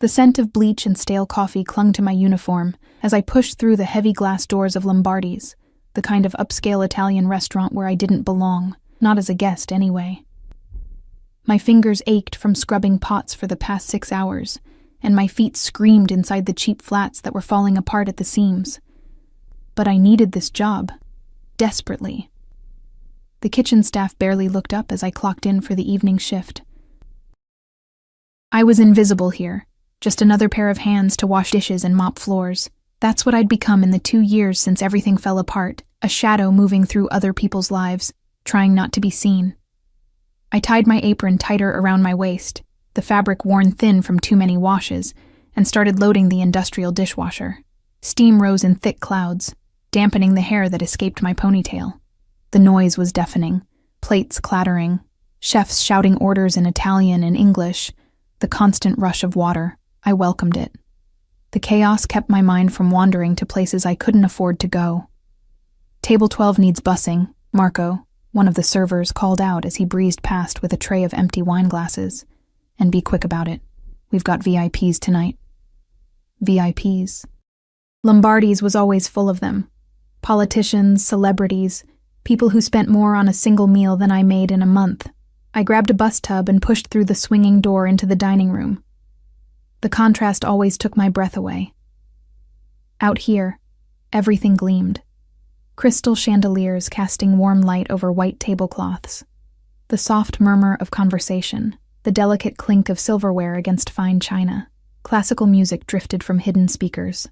The scent of bleach and stale coffee clung to my uniform as I pushed through the heavy glass doors of Lombardi's, the kind of upscale Italian restaurant where I didn't belong, not as a guest anyway. My fingers ached from scrubbing pots for the past 6 hours, and my feet screamed inside the cheap flats that were falling apart at the seams. But I needed this job, desperately. The kitchen staff barely looked up as I clocked in for the evening shift. I was invisible here, just another pair of hands to wash dishes and mop floors. That's what I'd become in the 2 years since everything fell apart, a shadow moving through other people's lives, trying not to be seen. I tied my apron tighter around my waist, the fabric worn thin from too many washes, and started loading the industrial dishwasher. Steam rose in thick clouds, dampening the hair that escaped my ponytail. The noise was deafening, plates clattering, chefs shouting orders in Italian and English, the constant rush of water. I welcomed it. The chaos kept my mind from wandering to places I couldn't afford to go. Table 12 needs bussing, Marco, one of the servers, called out as he breezed past with a tray of empty wine glasses. And be quick about it. We've got VIPs tonight. VIPs. Lombardi's was always full of them. Politicians, celebrities, people who spent more on a single meal than I made in a month. I grabbed a bus tub and pushed through the swinging door into the dining room. The contrast always took my breath away. Out here, everything gleamed. Crystal chandeliers casting warm light over white tablecloths. The soft murmur of conversation, the delicate clink of silverware against fine china. Classical music drifted from hidden speakers.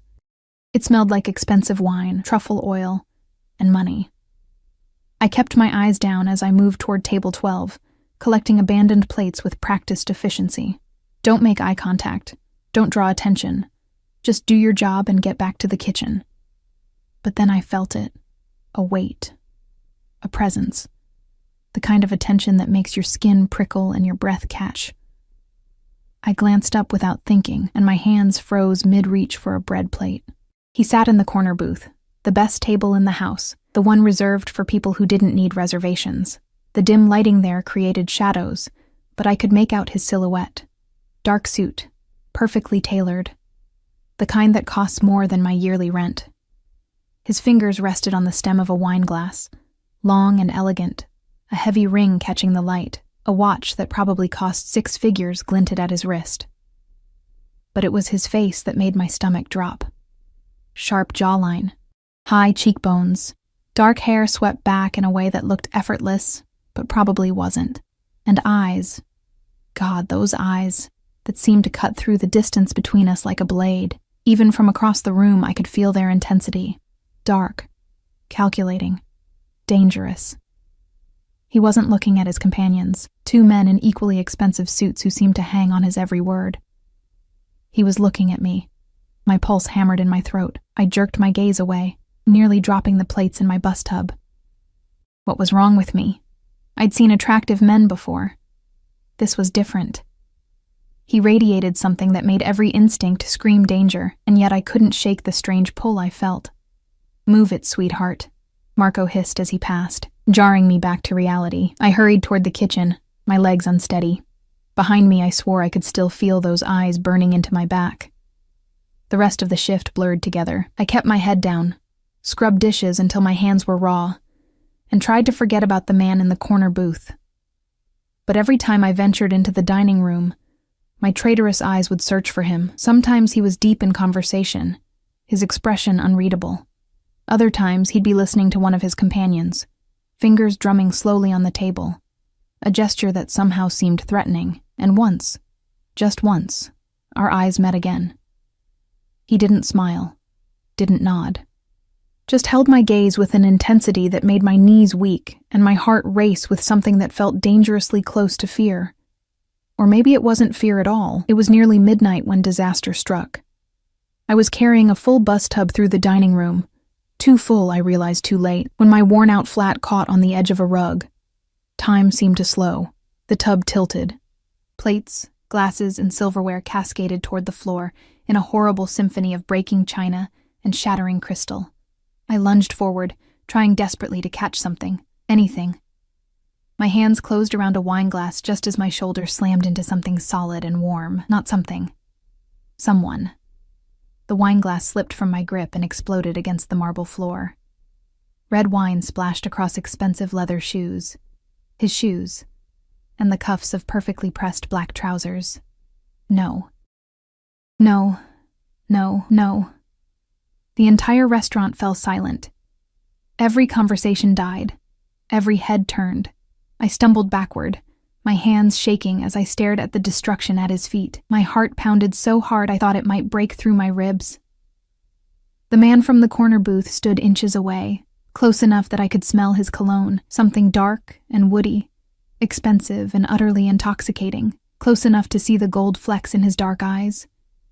It smelled like expensive wine, truffle oil, and money. I kept my eyes down as I moved toward table 12, collecting abandoned plates with practiced efficiency. Don't make eye contact. Don't draw attention. Just do your job and get back to the kitchen. But then I felt it. A weight. A presence. The kind of attention that makes your skin prickle and your breath catch. I glanced up without thinking, and my hands froze mid-reach for a bread plate. He sat in the corner booth, the best table in the house, the one reserved for people who didn't need reservations. The dim lighting there created shadows, but I could make out his silhouette. Dark suit, perfectly tailored. The kind that costs more than my yearly rent. His fingers rested on the stem of a wine glass, long and elegant, a heavy ring catching the light, a watch that probably cost 6 figures glinted at his wrist. But it was his face that made my stomach drop. Sharp jawline, high cheekbones, dark hair swept back in a way that looked effortless, but probably wasn't. And eyes. God, those eyes that seemed to cut through the distance between us like a blade. Even from across the room, I could feel their intensity. Dark, calculating, dangerous. He wasn't looking at his companions, 2 men in equally expensive suits who seemed to hang on his every word. He was looking at me. My pulse hammered in my throat. I jerked my gaze away, nearly dropping the plates in my bus tub. What was wrong with me? I'd seen attractive men before. This was different. He radiated something that made every instinct scream danger, and yet I couldn't shake the strange pull I felt. "Move it, sweetheart," Marco hissed as he passed, jarring me back to reality. I hurried toward the kitchen, my legs unsteady. Behind me, I swore I could still feel those eyes burning into my back. The rest of the shift blurred together. I kept my head down, scrubbed dishes until my hands were raw, and tried to forget about the man in the corner booth. But every time I ventured into the dining room, my traitorous eyes would search for him. Sometimes he was deep in conversation, his expression unreadable. Other times he'd be listening to one of his companions, fingers drumming slowly on the table, a gesture that somehow seemed threatening. And once, just once, our eyes met again. He didn't smile, didn't nod, just held my gaze with an intensity that made my knees weak and my heart race with something that felt dangerously close to fear. Or maybe it wasn't fear at all. It was nearly midnight when disaster struck. I was carrying a full bus tub through the dining room. Too full, I realized too late, when my worn-out flat caught on the edge of a rug. Time seemed to slow. The tub tilted. Plates, glasses, and silverware cascaded toward the floor in a horrible symphony of breaking china and shattering crystal. I lunged forward, trying desperately to catch something, anything. My hands closed around a wine glass just as my shoulder slammed into something solid and warm. Not something. Someone. The wine glass slipped from my grip and exploded against the marble floor. Red wine splashed across expensive leather shoes. His shoes. And the cuffs of perfectly pressed black trousers. No. No. No. No. The entire restaurant fell silent. Every conversation died. Every head turned. I stumbled backward, my hands shaking as I stared at the destruction at his feet. My heart pounded so hard I thought it might break through my ribs. The man from the corner booth stood inches away, close enough that I could smell his cologne, something dark and woody, expensive and utterly intoxicating, close enough to see the gold flecks in his dark eyes.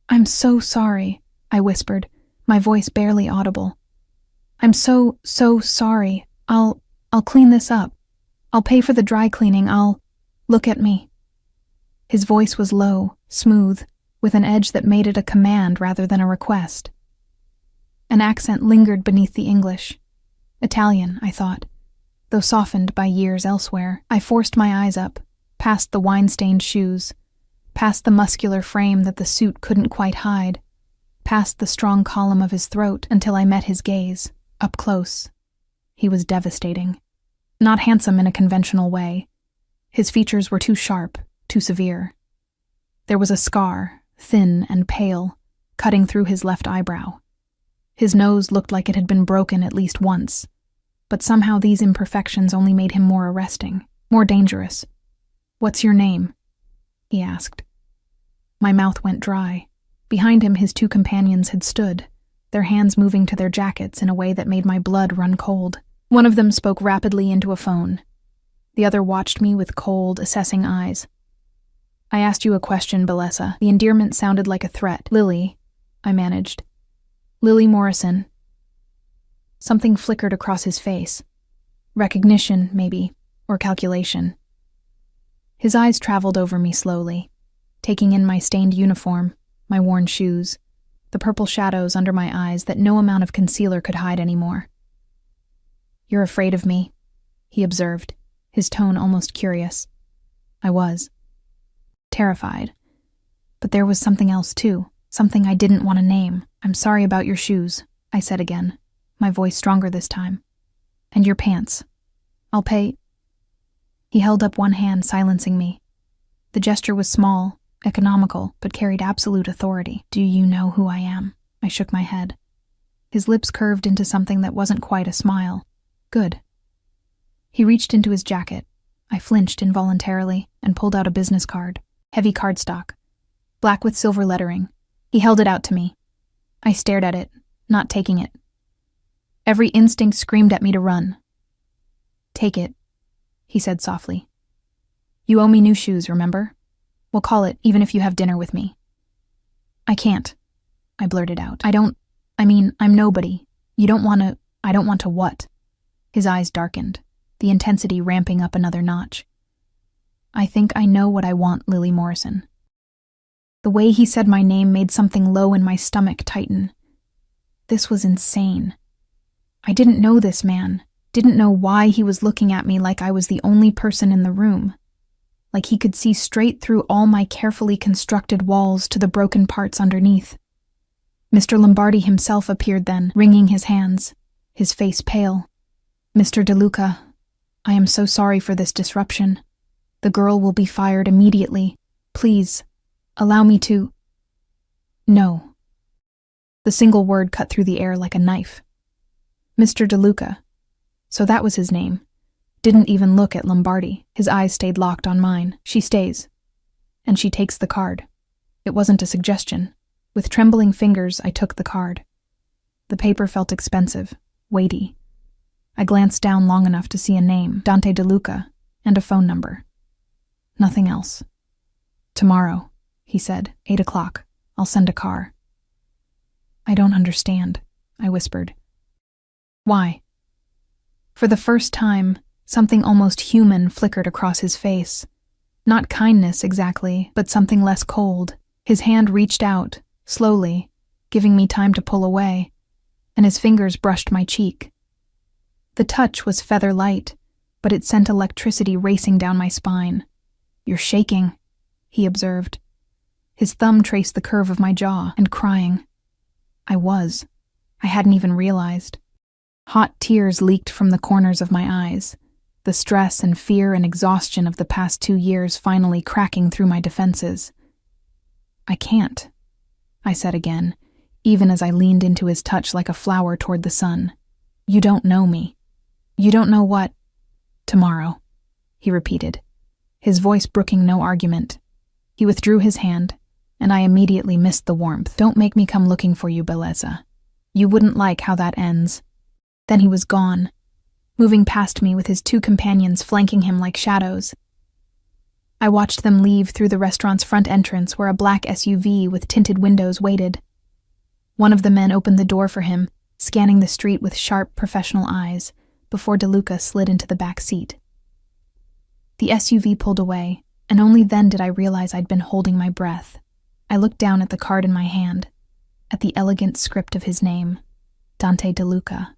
"I'm so sorry," I whispered, my voice barely audible. "I'm so sorry. I'll clean this up. I'll pay for the dry cleaning. Look at me." His voice was low, smooth, with an edge that made it a command rather than a request. An accent lingered beneath the English. Italian, I thought, though softened by years elsewhere. I forced my eyes up, past the wine-stained shoes, past the muscular frame that the suit couldn't quite hide, past the strong column of his throat until I met his gaze, up close. He was devastating. Not handsome in a conventional way. His features were too sharp, too severe. There was a scar, thin and pale, cutting through his left eyebrow. His nose looked like it had been broken at least once, but somehow these imperfections only made him more arresting, more dangerous. "What's your name?" he asked. My mouth went dry. Behind him, his two companions had stood, their hands moving to their jackets in a way that made my blood run cold. One of them spoke rapidly into a phone. The other watched me with cold, assessing eyes. "I asked you a question, Bellessa." The endearment sounded like a threat. "Lily," I managed. "Lily Morrison." Something flickered across his face. Recognition, maybe, or calculation. His eyes traveled over me slowly, taking in my stained uniform, my worn shoes, the purple shadows under my eyes that no amount of concealer could hide anymore. "You're afraid of me," he observed, his tone almost curious. I was. Terrified. But there was something else too, something I didn't want to name. "I'm sorry about your shoes," I said again, my voice stronger this time. "And your pants. I'll pay." He held up one hand, silencing me. The gesture was small, economical, but carried absolute authority. "Do you know who I am?" I shook my head. His lips curved into something that wasn't quite a smile. "Good." He reached into his jacket. I flinched involuntarily and pulled out a business card, heavy cardstock, black with silver lettering. He held it out to me. I stared at it, not taking it. Every instinct screamed at me to run. "Take it," he said softly. "You owe me new shoes, remember? We'll call it, even if you have dinner with me." "I can't," I blurted out. I'm nobody. I don't want to what?" His eyes darkened, the intensity ramping up another notch. "I think I know what I want, Lily Morrison." The way he said my name made something low in my stomach tighten. This was insane. I didn't know this man, didn't know why he was looking at me like I was the only person in the room, like he could see straight through all my carefully constructed walls to the broken parts underneath. Mr. Lombardi himself appeared then, wringing his hands, his face pale. "Mr. DeLuca, I am so sorry for this disruption. The girl will be fired immediately. Please, allow me to—" "No." The single word cut through the air like a knife. Mr. DeLuca, so that was his name, didn't even look at Lombardi. His eyes stayed locked on mine. "She stays." And she takes the card. It wasn't a suggestion. With trembling fingers, I took the card. The paper felt expensive, weighty. I glanced down long enough to see a name, Dante DeLuca, and a phone number. Nothing else. "Tomorrow," he said, 8 o'clock. "I'll send a car." "I don't understand," I whispered. "Why?" For the first time, something almost human flickered across his face. Not kindness exactly, but something less cold. His hand reached out, slowly, giving me time to pull away, and his fingers brushed my cheek. The touch was feather light, but it sent electricity racing down my spine. "You're shaking," he observed. His thumb traced the curve of my jaw, and crying. I was. I hadn't even realized. Hot tears leaked from the corners of my eyes, the stress and fear and exhaustion of the past 2 years finally cracking through my defenses. I can't, I said again, even as I leaned into his touch like a flower toward the sun. You don't know me. You don't know what... Tomorrow, he repeated, his voice brooking no argument. He withdrew his hand, and I immediately missed the warmth. Don't make me come looking for you, Beleza. You wouldn't like how that ends. Then he was gone, moving past me with his 2 companions flanking him like shadows. I watched them leave through the restaurant's front entrance where a black SUV with tinted windows waited. One of the men opened the door for him, scanning the street with sharp, professional eyes, before DeLuca slid into the back seat. The SUV pulled away, and only then did I realize I'd been holding my breath. I looked down at the card in my hand, at the elegant script of his name, Dante DeLuca.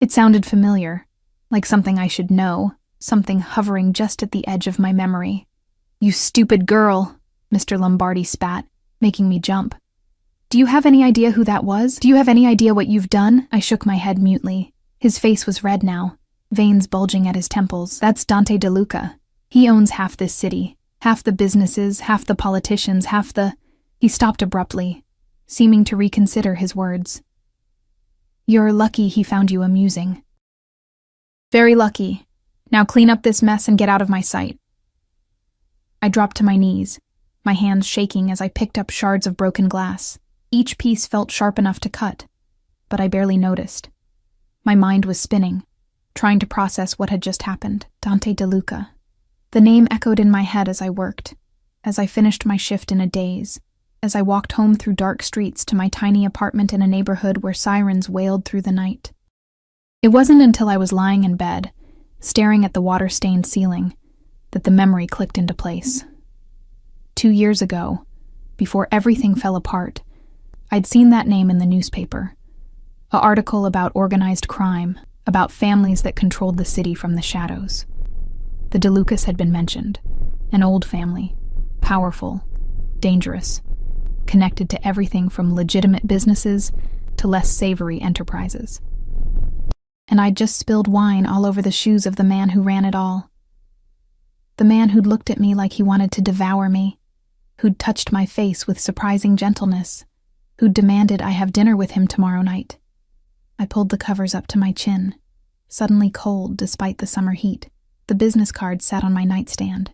It sounded familiar, like something I should know, something hovering just at the edge of my memory. You stupid girl, Mr. Lombardi spat, making me jump. Do you have any idea who that was? Do you have any idea what you've done? I shook my head mutely. His face was red now, veins bulging at his temples. That's Dante DeLuca. He owns half this city, half the businesses, half the politicians, half the... He stopped abruptly, seeming to reconsider his words. You're lucky he found you amusing. Very lucky. Now clean up this mess and get out of my sight. I dropped to my knees, my hands shaking as I picked up shards of broken glass. Each piece felt sharp enough to cut, but I barely noticed. My mind was spinning, trying to process what had just happened. Dante DeLuca. The name echoed in my head as I worked, as I finished my shift in a daze, as I walked home through dark streets to my tiny apartment in a neighborhood where sirens wailed through the night. It wasn't until I was lying in bed, staring at the water-stained ceiling, that the memory clicked into place. 2 years ago, before everything fell apart, I'd seen that name in the newspaper. An article about organized crime, about families that controlled the city from the shadows. The DeLucas had been mentioned. An old family, powerful, dangerous, connected to everything from legitimate businesses to less savory enterprises. And I'd just spilled wine all over the shoes of the man who ran it all. The man who'd looked at me like he wanted to devour me, who'd touched my face with surprising gentleness, who'd demanded I have dinner with him tomorrow night. I pulled the covers up to my chin, suddenly cold despite the summer heat. The business card sat on my nightstand,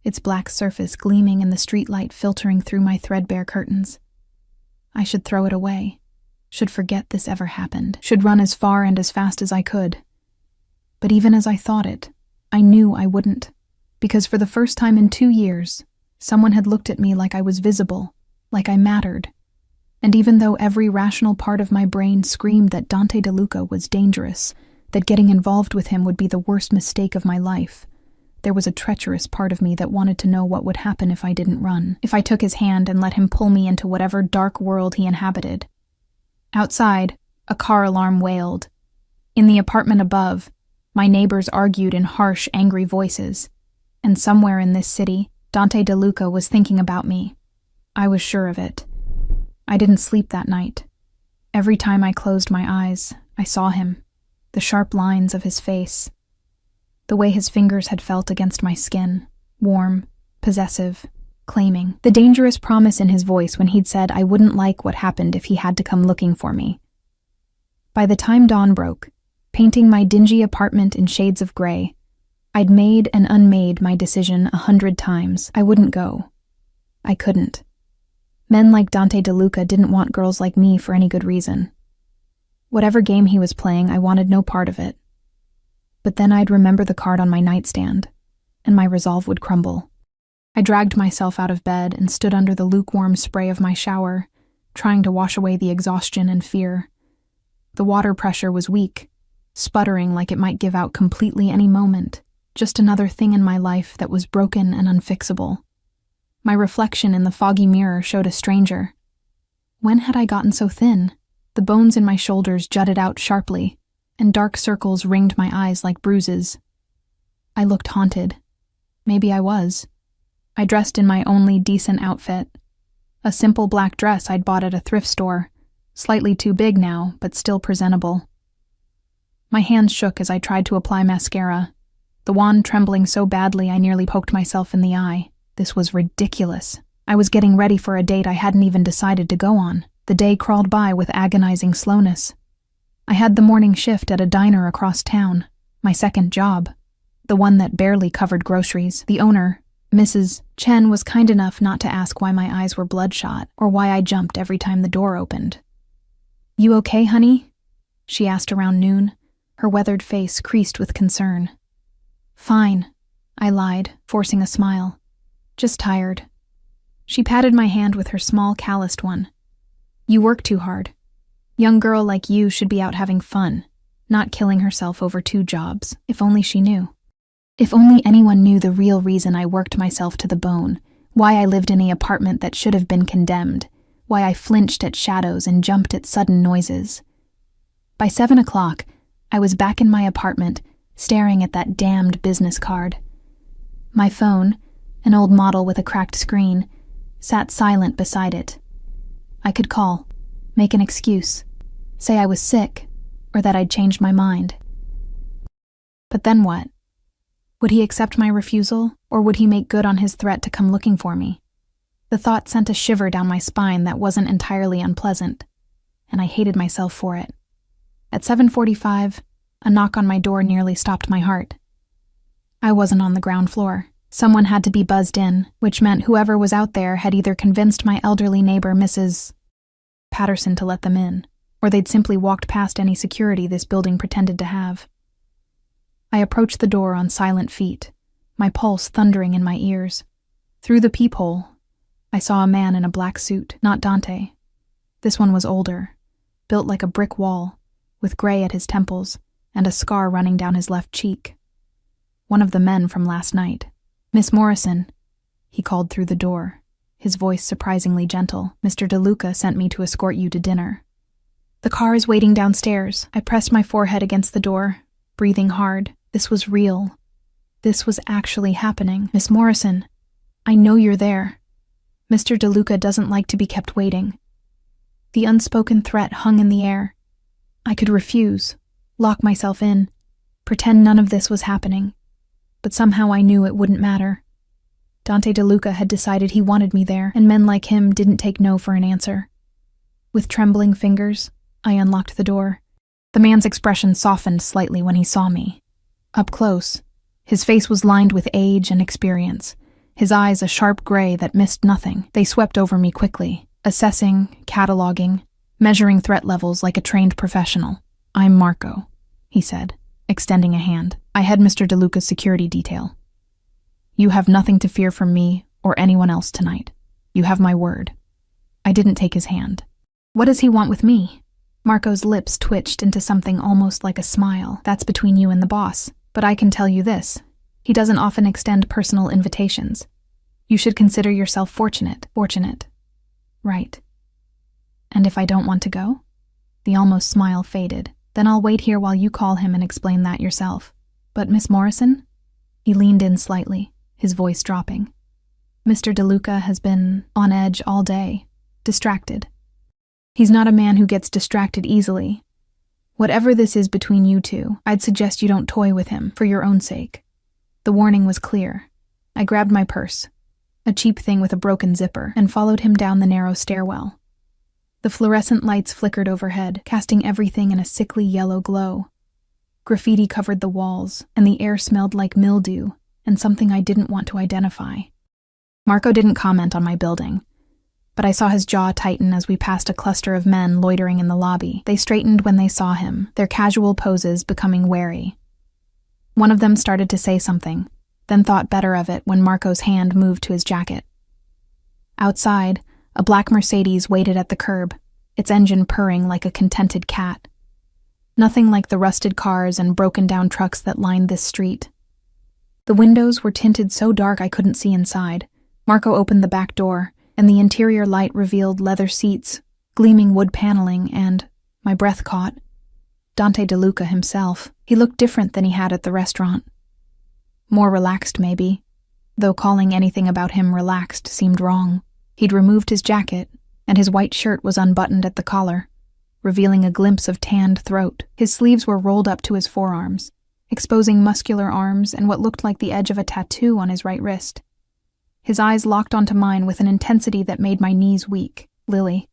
its black surface gleaming in the streetlight filtering through my threadbare curtains. I should throw it away, should forget this ever happened, should run as far and as fast as I could. But even as I thought it, I knew I wouldn't, because for the first time in 2 years, someone had looked at me like I was visible, like I mattered. And even though every rational part of my brain screamed that Dante DeLuca was dangerous, that getting involved with him would be the worst mistake of my life, there was a treacherous part of me that wanted to know what would happen if I didn't run, if I took his hand and let him pull me into whatever dark world he inhabited. Outside, a car alarm wailed. In the apartment above, my neighbors argued in harsh, angry voices. And somewhere in this city, Dante DeLuca was thinking about me. I was sure of it. I didn't sleep that night. Every time I closed my eyes, I saw him, the sharp lines of his face, the way his fingers had felt against my skin, warm, possessive, claiming, the dangerous promise in his voice when he'd said I wouldn't like what happened if he had to come looking for me. By the time dawn broke, painting my dingy apartment in shades of gray, I'd made and unmade my decision 100 times. I wouldn't go. I couldn't. Men like Dante DeLuca didn't want girls like me for any good reason. Whatever game he was playing, I wanted no part of it. But then I'd remember the card on my nightstand, and my resolve would crumble. I dragged myself out of bed and stood under the lukewarm spray of my shower, trying to wash away the exhaustion and fear. The water pressure was weak, sputtering like it might give out completely any moment, just another thing in my life that was broken and unfixable. My reflection in the foggy mirror showed a stranger. When had I gotten so thin? The bones in my shoulders jutted out sharply, and dark circles ringed my eyes like bruises. I looked haunted. Maybe I was. I dressed in my only decent outfit, A simple black dress I'd bought at a thrift store, slightly too big now, but still presentable. My hands shook as I tried to apply mascara, the wand trembling so badly I nearly poked myself in the eye. This was ridiculous. I was getting ready for a date I hadn't even decided to go on. The day crawled by with agonizing slowness. I had the morning shift at a diner across town, my second job, the one that barely covered groceries. The owner, Mrs. Chen, was kind enough not to ask why my eyes were bloodshot or why I jumped every time the door opened. "You okay, honey?" she asked around noon, her weathered face creased with concern. "Fine," I lied, forcing a smile. "Just tired." She patted my hand with her small, calloused one. "You work too hard. Young girl like you should be out having fun, not killing herself over 2 jobs. If only she knew. If only anyone knew the real reason I worked myself to the bone, why I lived in an apartment that should have been condemned, why I flinched at shadows and jumped at sudden noises." By 7 o'clock, I was back in my apartment, staring at that damned business card. My phone, an old model with a cracked screen, sat silent beside it. I could call, make an excuse, say I was sick, or that I'd changed my mind. But then what? Would he accept my refusal, or would he make good on his threat to come looking for me? The thought sent a shiver down my spine that wasn't entirely unpleasant, and I hated myself for it. At 7:45, a knock on my door nearly stopped my heart. I wasn't on the ground floor. Someone had to be buzzed in, which meant whoever was out there had either convinced my elderly neighbor, Mrs. Patterson, to let them in, or they'd simply walked past any security this building pretended to have. I approached the door on silent feet, my pulse thundering in my ears. Through the peephole, I saw a man in a black suit, not Dante. This one was older, built like a brick wall, with gray at his temples and a scar running down his left cheek. One of the men from last night. "Miss Morrison," he called through the door, his voice surprisingly gentle. "Mr. DeLuca sent me to escort you to dinner." "The car is waiting downstairs." I pressed my forehead against the door, breathing hard. This was real. This was actually happening. "Miss Morrison, I know you're there. Mr. DeLuca doesn't like to be kept waiting." The unspoken threat hung in the air. I could refuse, lock myself in, pretend none of this was happening. But somehow I knew it wouldn't matter. Dante DeLuca had decided he wanted me there, and men like him didn't take no for an answer. With trembling fingers, I unlocked the door. The man's expression softened slightly when he saw me. Up close, his face was lined with age and experience, his eyes a sharp gray that missed nothing. They swept over me quickly, assessing, cataloging, measuring threat levels like a trained professional. "I'm Marco," he said, extending a hand. "I head Mr. DeLuca's security detail. You have nothing to fear from me or anyone else tonight. You have my word." I didn't take his hand. "What does he want with me?" Marco's lips twitched into something almost like a smile. "That's between you and the boss. But I can tell you this. He doesn't often extend personal invitations. You should consider yourself fortunate. Fortunate. Right. And if I don't want to go?" The almost smile faded. "Then I'll wait here while you call him and explain that yourself." "But Miss Morrison?" He leaned in slightly, his voice dropping. "Mr. DeLuca has been on edge all day, distracted. He's not a man who gets distracted easily. Whatever this is between you two, I'd suggest you don't toy with him, for your own sake." The warning was clear. I grabbed my purse, a cheap thing with a broken zipper, and followed him down the narrow stairwell. The fluorescent lights flickered overhead, casting everything in a sickly yellow glow. Graffiti covered the walls, and the air smelled like mildew and something I didn't want to identify. Marco didn't comment on my building, but I saw his jaw tighten as we passed a cluster of men loitering in the lobby. They straightened when they saw him, their casual poses becoming wary. One of them started to say something, then thought better of it when Marco's hand moved to his jacket. Outside, a black Mercedes waited at the curb, its engine purring like a contented cat. Nothing like the rusted cars and broken-down trucks that lined this street. The windows were tinted so dark I couldn't see inside. Marco opened the back door, and the interior light revealed leather seats, gleaming wood paneling, and, my breath caught, Dante DeLuca himself. He looked different than he had at the restaurant. More relaxed, maybe, though calling anything about him relaxed seemed wrong. He'd removed his jacket, and his white shirt was unbuttoned at the collar, revealing a glimpse of tanned throat. His sleeves were rolled up to his forearms, exposing muscular arms and what looked like the edge of a tattoo on his right wrist. His eyes locked onto mine with an intensity that made my knees weak. "Lily,"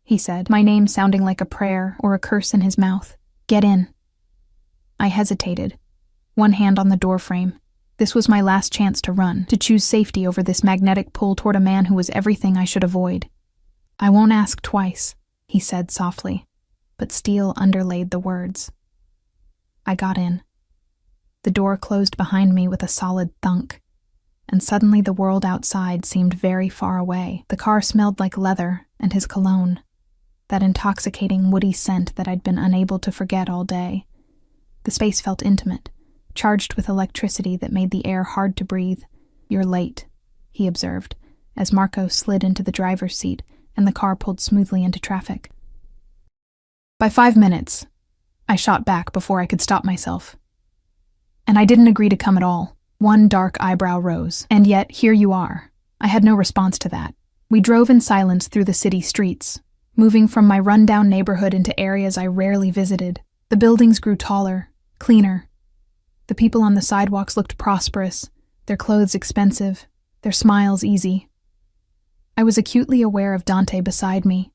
he said, my name sounding like a prayer or a curse in his mouth. "Get in." I hesitated, one hand on the doorframe. This was my last chance to run, to choose safety over this magnetic pull toward a man who was everything I should avoid. "I won't ask twice," he said softly, but steel underlaid the words. I got in. The door closed behind me with a solid thunk, and suddenly the world outside seemed very far away. The car smelled like leather and his cologne, that intoxicating woody scent that I'd been unable to forget all day. The space felt intimate, charged with electricity that made the air hard to breathe. "You're late," he observed, as Marco slid into the driver's seat and the car pulled smoothly into traffic. "By 5 minutes," I shot back before I could stop myself. "And I didn't agree to come at all." One dark eyebrow rose. "And yet, here you are." I had no response to that. We drove in silence through the city streets, moving from my run-down neighborhood into areas I rarely visited. The buildings grew taller, cleaner. The people on the sidewalks looked prosperous, their clothes expensive, their smiles easy. I was acutely aware of Dante beside me.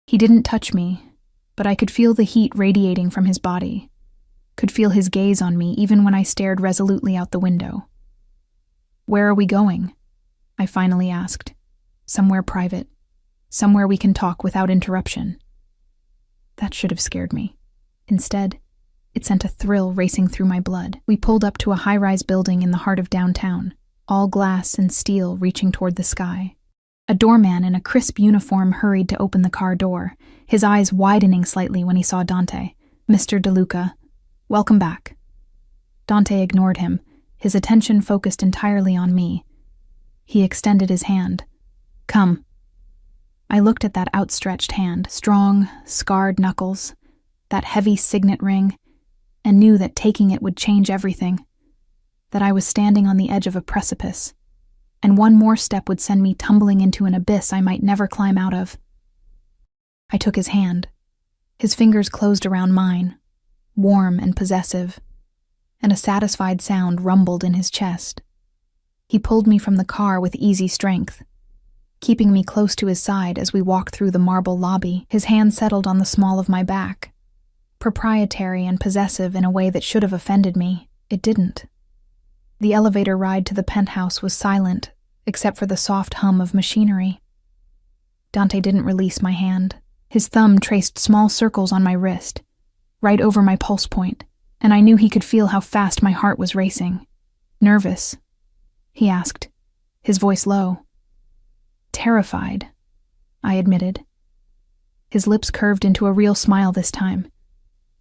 He didn't touch me, but I could feel the heat radiating from his body, could feel his gaze on me even when I stared resolutely out the window. "Where are we going?" I finally asked. "Somewhere private. Somewhere we can talk without interruption." That should have scared me. Instead, it sent a thrill racing through my blood. We pulled up to a high-rise building in the heart of downtown, all glass and steel reaching toward the sky. A doorman in a crisp uniform hurried to open the car door, his eyes widening slightly when he saw Dante. "Mr. DeLuca, welcome back." Dante ignored him, his attention focused entirely on me. He extended his hand. "Come." I looked at that outstretched hand, strong, scarred knuckles, that heavy signet ring, and knew that taking it would change everything, that I was standing on the edge of a precipice, and one more step would send me tumbling into an abyss I might never climb out of. I took his hand. His fingers closed around mine, warm and possessive, and a satisfied sound rumbled in his chest. He pulled me from the car with easy strength, keeping me close to his side as we walked through the marble lobby. His hand settled on the small of my back. Proprietary and possessive in a way that should have offended me, it didn't. The elevator ride to the penthouse was silent, except for the soft hum of machinery. Dante didn't release my hand. His thumb traced small circles on my wrist, right over my pulse point, and I knew he could feel how fast my heart was racing. "Nervous?" he asked, his voice low. "Terrified," I admitted. His lips curved into a real smile this time,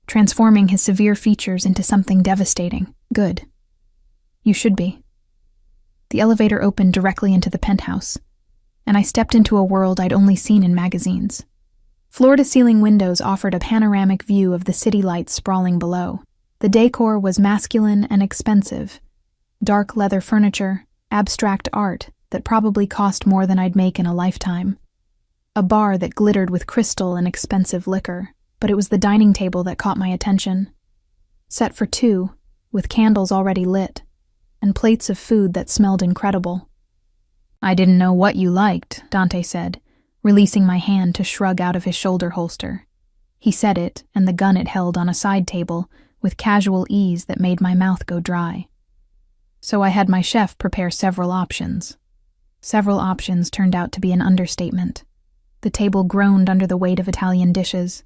transforming his severe features into something devastating. "Good. You should be." The elevator opened directly into the penthouse, and I stepped into a world I'd only seen in magazines. Floor-to-ceiling windows offered a panoramic view of the city lights sprawling below. The decor was masculine and expensive. Dark leather furniture, abstract art that probably cost more than I'd make in a lifetime. A bar that glittered with crystal and expensive liquor, but it was the dining table that caught my attention. Set for two, with candles already lit, and plates of food that smelled incredible. "I didn't know what you liked," Dante said, releasing my hand to shrug out of his shoulder holster. He said it, and the gun it held on a side table, with casual ease that made my mouth go dry. So I had my chef prepare several options. Several options turned out to be an understatement. The table groaned under the weight of Italian dishes: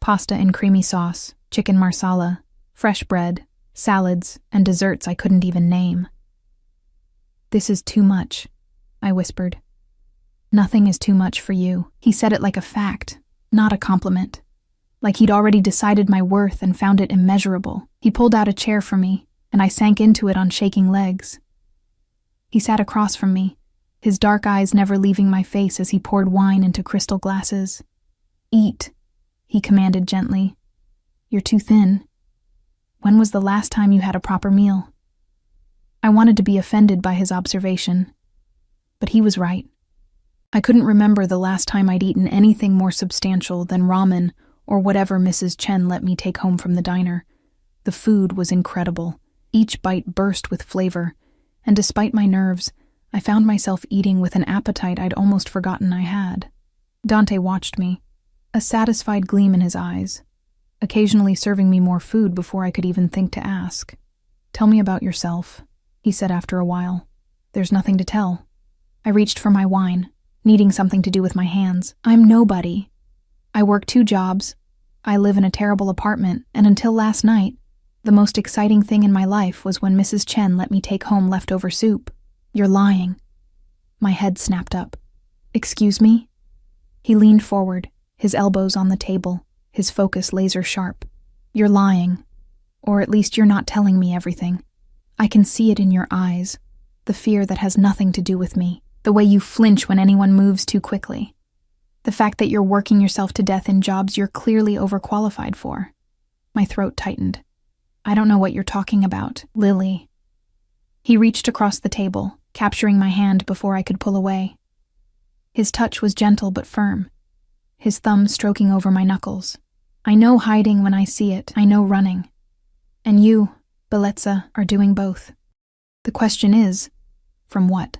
pasta in creamy sauce, chicken marsala, fresh bread, salads, and desserts I couldn't even name. "This is too much," I whispered. "Nothing is too much for you." He said it like a fact, not a compliment. Like he'd already decided my worth and found it immeasurable. He pulled out a chair for me, and I sank into it on shaking legs. He sat across from me, his dark eyes never leaving my face as he poured wine into crystal glasses. "Eat," he commanded gently. "You're too thin. When was the last time you had a proper meal?" I wanted to be offended by his observation, but he was right. I couldn't remember the last time I'd eaten anything more substantial than ramen or whatever Mrs. Chen let me take home from the diner. The food was incredible. Each bite burst with flavor, and despite my nerves, I found myself eating with an appetite I'd almost forgotten I had. Dante watched me, a satisfied gleam in his eyes, occasionally serving me more food before I could even think to ask. "Tell me about yourself," he said after a while. "There's nothing to tell." I reached for my wine, needing something to do with my hands. "I'm nobody. I work 2 jobs. I live in a terrible apartment, and until last night, the most exciting thing in my life was when Mrs. Chen let me take home leftover soup." "You're lying." My head snapped up. "Excuse me?" He leaned forward, his elbows on the table, his focus laser sharp. "You're lying. Or at least you're not telling me everything. I can see it in your eyes, the fear that has nothing to do with me, the way you flinch when anyone moves too quickly. The fact that you're working yourself to death in jobs you're clearly overqualified for." My throat tightened. "I don't know what you're talking about, Lily." He reached across the table, capturing my hand before I could pull away. His touch was gentle but firm, his thumb stroking over my knuckles. "I know hiding when I see it. I know running. And you, Bellezza, are doing both. The question is, from what?"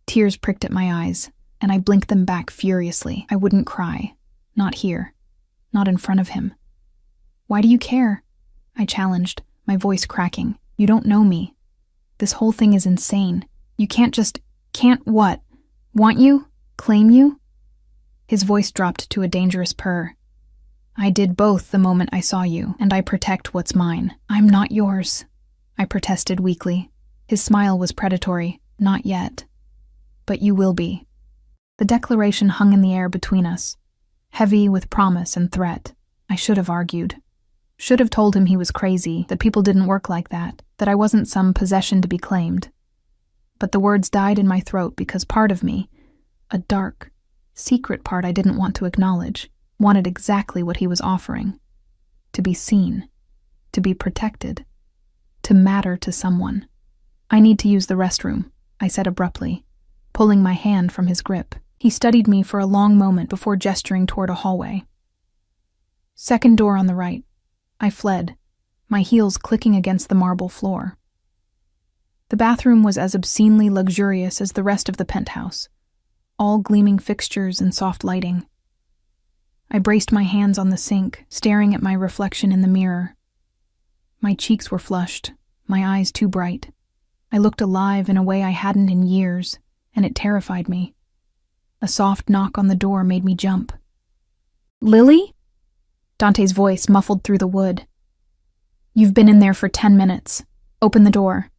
Tears pricked at my eyes, and I blinked them back furiously. I wouldn't cry. Not here. Not in front of him. "Why do you care?" I challenged, my voice cracking. "You don't know me. This whole thing is insane. You can't just— Can't what? Want you? Claim you?" His voice dropped to a dangerous purr. "I did both the moment I saw you, and I protect what's mine." "I'm not yours," I protested weakly. His smile was predatory. "Not yet. But you will be." The declaration hung in the air between us, heavy with promise and threat. I should have argued. Should have told him he was crazy, that people didn't work like that I wasn't some possession to be claimed. But the words died in my throat because part of me, a dark, secret part I didn't want to acknowledge, wanted exactly what he was offering. To be seen. To be protected. To matter to someone. "I need to use the restroom," I said abruptly, pulling my hand from his grip. He studied me for a long moment before gesturing toward a hallway. "Second door on the right." I fled, my heels clicking against the marble floor. The bathroom was as obscenely luxurious as the rest of the penthouse, all gleaming fixtures and soft lighting. I braced my hands on the sink, staring at my reflection in the mirror. My cheeks were flushed, my eyes too bright. I looked alive in a way I hadn't in years, and it terrified me. A soft knock on the door made me jump. "Lily?" Dante's voice muffled through the wood. "You've been in there for 10 minutes. Open the door."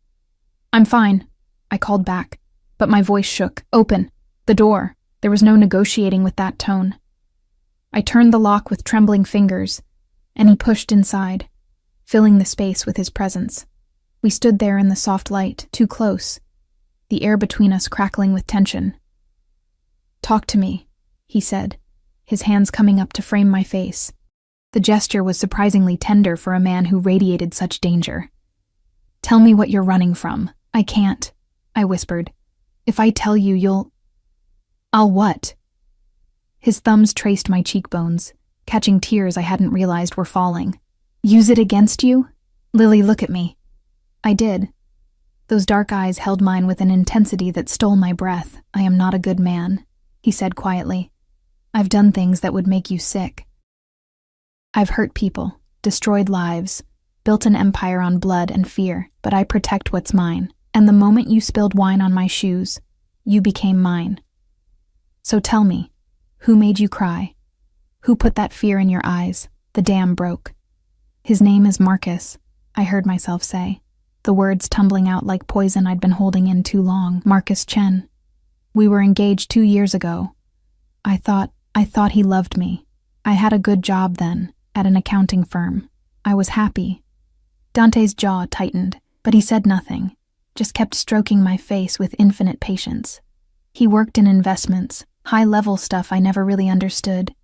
"I'm fine," I called back, but my voice shook. "Open the door." There was no negotiating with that tone. I turned the lock with trembling fingers, and he pushed inside, filling the space with his presence. We stood there in the soft light, too close, the air between us crackling with tension. "Talk to me," he said, his hands coming up to frame my face. The gesture was surprisingly tender for a man who radiated such danger. "Tell me what you're running from." "I can't," I whispered. "If I tell you, you'll—" "I'll what?" His thumbs traced my cheekbones, catching tears I hadn't realized were falling. "Use it against you? Lily, look at me." I did. Those dark eyes held mine with an intensity that stole my breath. "I am not a good man," he said quietly. "I've done things that would make you sick. I've hurt people, destroyed lives, built an empire on blood and fear, but I protect what's mine. And the moment you spilled wine on my shoes, you became mine. So tell me, who made you cry? Who put that fear in your eyes? The dam broke." "His name is Marcus," I heard myself say, the words tumbling out like poison I'd been holding in too long. "Marcus Chen. We were engaged 2 years ago. I thought he loved me. I had a good job then, at an accounting firm. I was happy." Dante's jaw tightened, but he said nothing, just kept stroking my face with infinite patience. He worked in investments, high-level stuff I never really understood.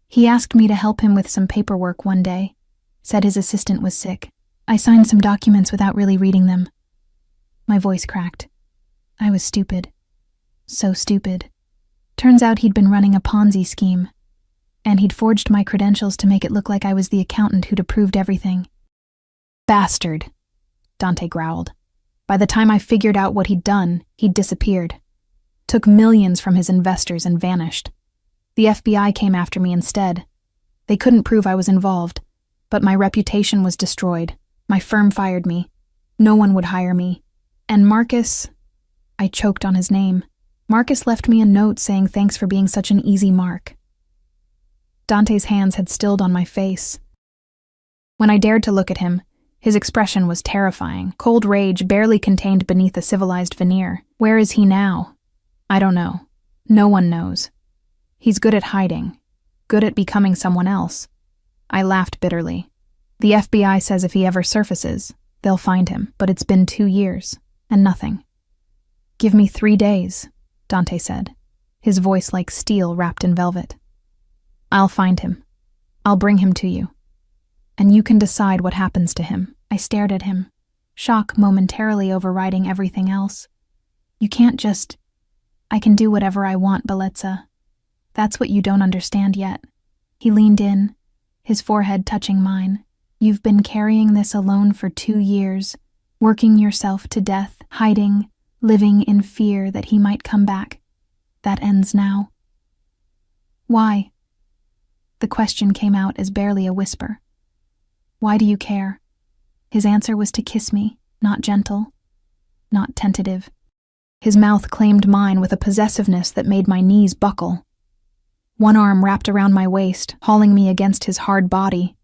He asked me to help him with some paperwork one day, said his assistant was sick. I signed some documents without really reading them. My voice cracked. I was stupid. So stupid. Turns out he'd been running a Ponzi scheme, and he'd forged my credentials to make it look like I was the accountant who'd approved everything. Bastard, Dante growled. By the time I figured out what he'd done, he'd disappeared. Took millions from his investors and vanished. The FBI came after me instead. They couldn't prove I was involved, but my reputation was destroyed. My firm fired me. No one would hire me. And Marcus... I choked on his name. Marcus left me a note saying thanks for being such an easy mark. Dante's hands had stilled on my face. When I dared to look at him, his expression was terrifying, cold rage barely contained beneath a civilized veneer. Where is he now? I don't know. No one knows. He's good at hiding, good at becoming someone else. I laughed bitterly. The FBI says if he ever surfaces, they'll find him, but it's been 2 years, and nothing. Give me 3 days, Dante said, his voice like steel wrapped in velvet. I'll find him. I'll bring him to you. And you can decide what happens to him. I stared at him, shock momentarily overriding everything else. You can't just... I can do whatever I want, Bellezza. That's what you don't understand yet. He leaned in, his forehead touching mine. You've been carrying this alone for 2 years, working yourself to death, hiding, living in fear that he might come back. That ends now. Why? The question came out as barely a whisper. Why do you care? His answer was to kiss me, not gentle, not tentative. His mouth claimed mine with a possessiveness that made my knees buckle. One arm wrapped around my waist, hauling me against his hard body,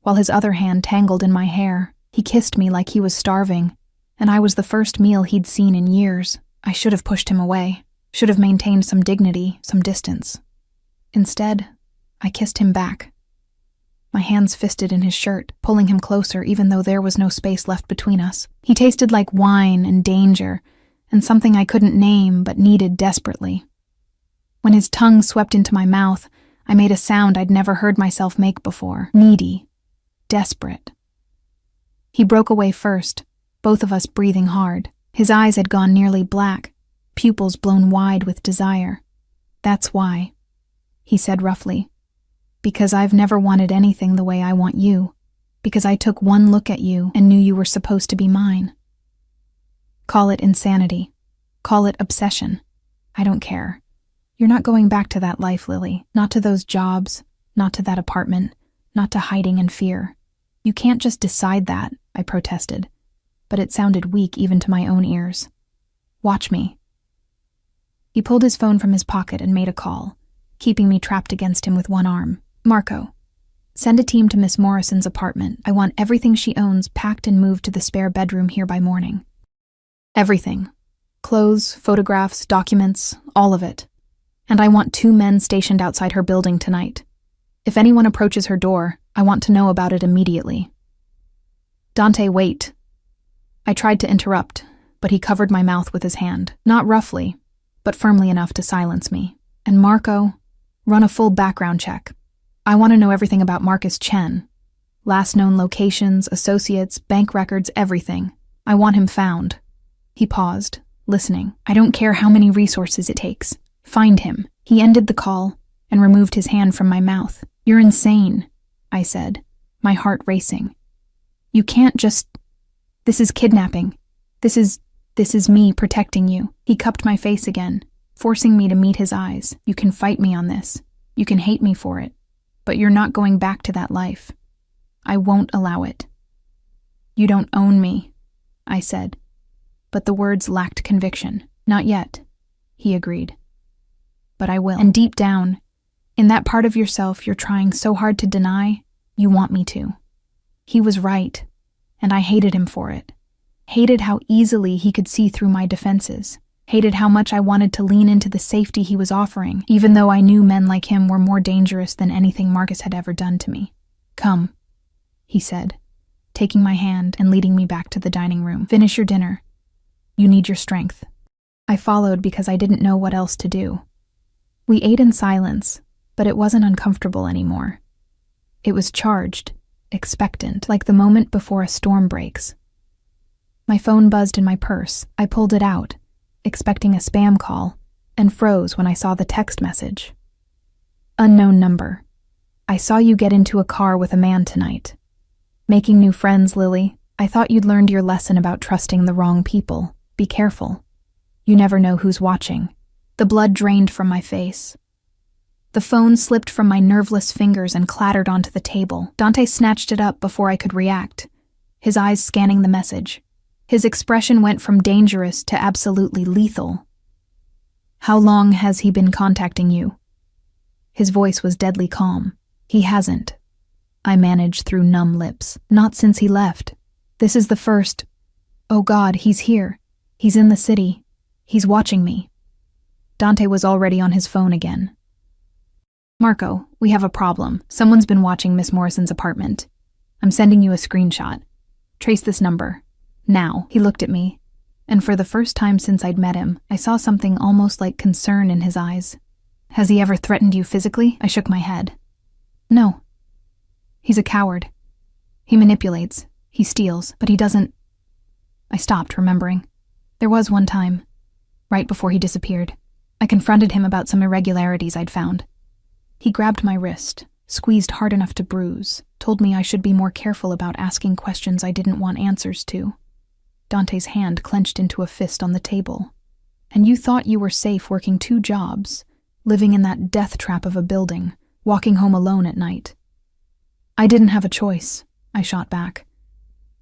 while his other hand tangled in my hair. He kissed me like he was starving, and I was the first meal he'd seen in years. I should have pushed him away, should have maintained some dignity, some distance. Instead, I kissed him back. My hands fisted in his shirt, pulling him closer even though there was no space left between us. He tasted like wine and danger, and something I couldn't name but needed desperately. When his tongue swept into my mouth, I made a sound I'd never heard myself make before. Needy. Desperate. He broke away first, both of us breathing hard. His eyes had gone nearly black, pupils blown wide with desire. That's why, he said roughly. Because I've never wanted anything the way I want you. Because I took one look at you and knew you were supposed to be mine. Call it insanity. Call it obsession. I don't care. You're not going back to that life, Lily. Not to those jobs, not to that apartment, not to hiding in fear. You can't just decide that, I protested. But it sounded weak even to my own ears. Watch me. He pulled his phone from his pocket and made a call, keeping me trapped against him with one arm. Marco, send a team to Miss Morrison's apartment. I want everything she owns packed and moved to the spare bedroom here by morning. Everything. Clothes, photographs, documents, all of it. And I want 2 men stationed outside her building tonight. If anyone approaches her door, I want to know about it immediately. Dante, wait. I tried to interrupt, but he covered my mouth with his hand. Not roughly, but firmly enough to silence me. And Marco, run a full background check. I want to know everything about Marcus Chen. Last known locations, associates, bank records, everything. I want him found. He paused, listening. I don't care how many resources it takes. Find him. He ended the call and removed his hand from my mouth. You're insane, I said, my heart racing. You can't just... This is kidnapping. This is me protecting you. He cupped my face again, forcing me to meet his eyes. You can fight me on this. You can hate me for it. But you're not going back to that life. I won't allow it. You don't own me, I said. But the words lacked conviction. Not yet, he agreed. But I will. And deep down, in that part of yourself you're trying so hard to deny, you want me to. He was right, and I hated him for it. Hated how easily he could see through my defenses. Hated how much I wanted to lean into the safety he was offering, even though I knew men like him were more dangerous than anything Marcus had ever done to me. Come, he said, taking my hand and leading me back to the dining room. Finish your dinner. You need your strength. I followed because I didn't know what else to do. We ate in silence, but it wasn't uncomfortable anymore. It was charged, expectant, like the moment before a storm breaks. My phone buzzed in my purse. I pulled it out, expecting a spam call, and froze when I saw the text message. Unknown number. I saw you get into a car with a man tonight. Making new friends, Lily. I thought you'd learned your lesson about trusting the wrong people. Be careful. You never know who's watching. The blood drained from my face. The phone slipped from my nerveless fingers and clattered onto the table. Dante snatched it up before I could react, his eyes scanning the message. His expression went from dangerous to absolutely lethal. How long has he been contacting you? His voice was deadly calm. He hasn't. I managed through numb lips. Not since he left. This is the first. Oh God, he's here. He's in the city. He's watching me. Dante was already on his phone again. Marco, we have a problem. Someone's been watching Miss Morrison's apartment. I'm sending you a screenshot. Trace this number. Now. He looked at me, and for the first time since I'd met him, I saw something almost like concern in his eyes. Has he ever threatened you physically? I shook my head. No. He's a coward. He manipulates. He steals, but he doesn't. I stopped, remembering. There was one time, right before he disappeared. I confronted him about some irregularities I'd found. He grabbed my wrist, squeezed hard enough to bruise, told me I should be more careful about asking questions I didn't want answers to. Dante's hand clenched into a fist on the table. And you thought you were safe working 2 jobs, living in that death trap of a building, walking home alone at night. I didn't have a choice, I shot back.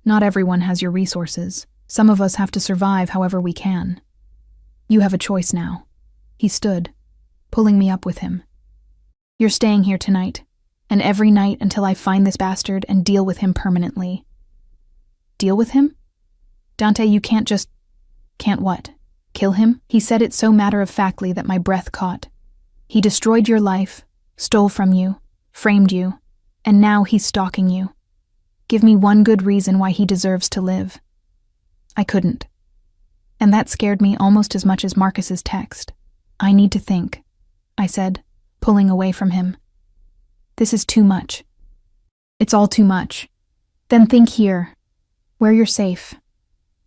Not everyone has your resources. Some of us have to survive however we can. You have a choice now. He stood, pulling me up with him. You're staying here tonight, and every night until I find this bastard and deal with him permanently. Deal with him? Dante, you can't just... Can't what? Kill him? He said it so matter-of-factly that my breath caught. He destroyed your life, stole from you, framed you, and now he's stalking you. Give me one good reason why he deserves to live. I couldn't. And that scared me almost as much as Marcus's text. I need to think, I said, pulling away from him. This is too much. It's all too much. Then think here, where you're safe.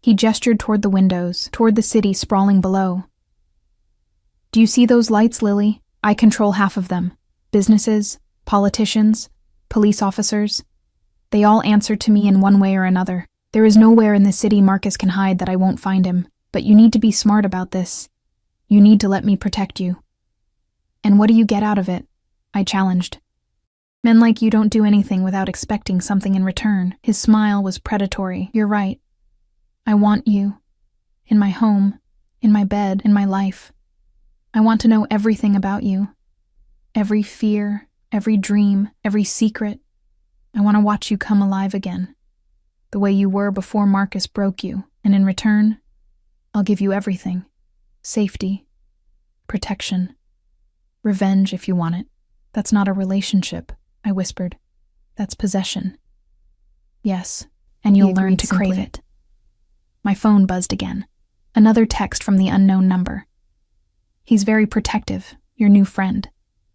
He gestured toward the windows, toward the city sprawling below. Do you see those lights, Lily? I control half of them. Businesses, politicians, police officers. They all answer to me in one way or another. There is nowhere in the city Marcus can hide that I won't find him. But you need to be smart about this. You need to let me protect you. And what do you get out of it? I challenged. Men like you don't do anything without expecting something in return. His smile was predatory. You're right. I want you. In my home, in my bed, in my life. I want to know everything about you. Every fear, every dream, every secret. I want to watch you come alive again. The way you were before Marcus broke you. And in return, I'll give you everything. Safety. Protection. Revenge if you want it. That's not a relationship, I whispered. That's possession. Yes, and you'll learn to crave it. My phone buzzed again. Another text from the unknown number. He's very protective, your new friend.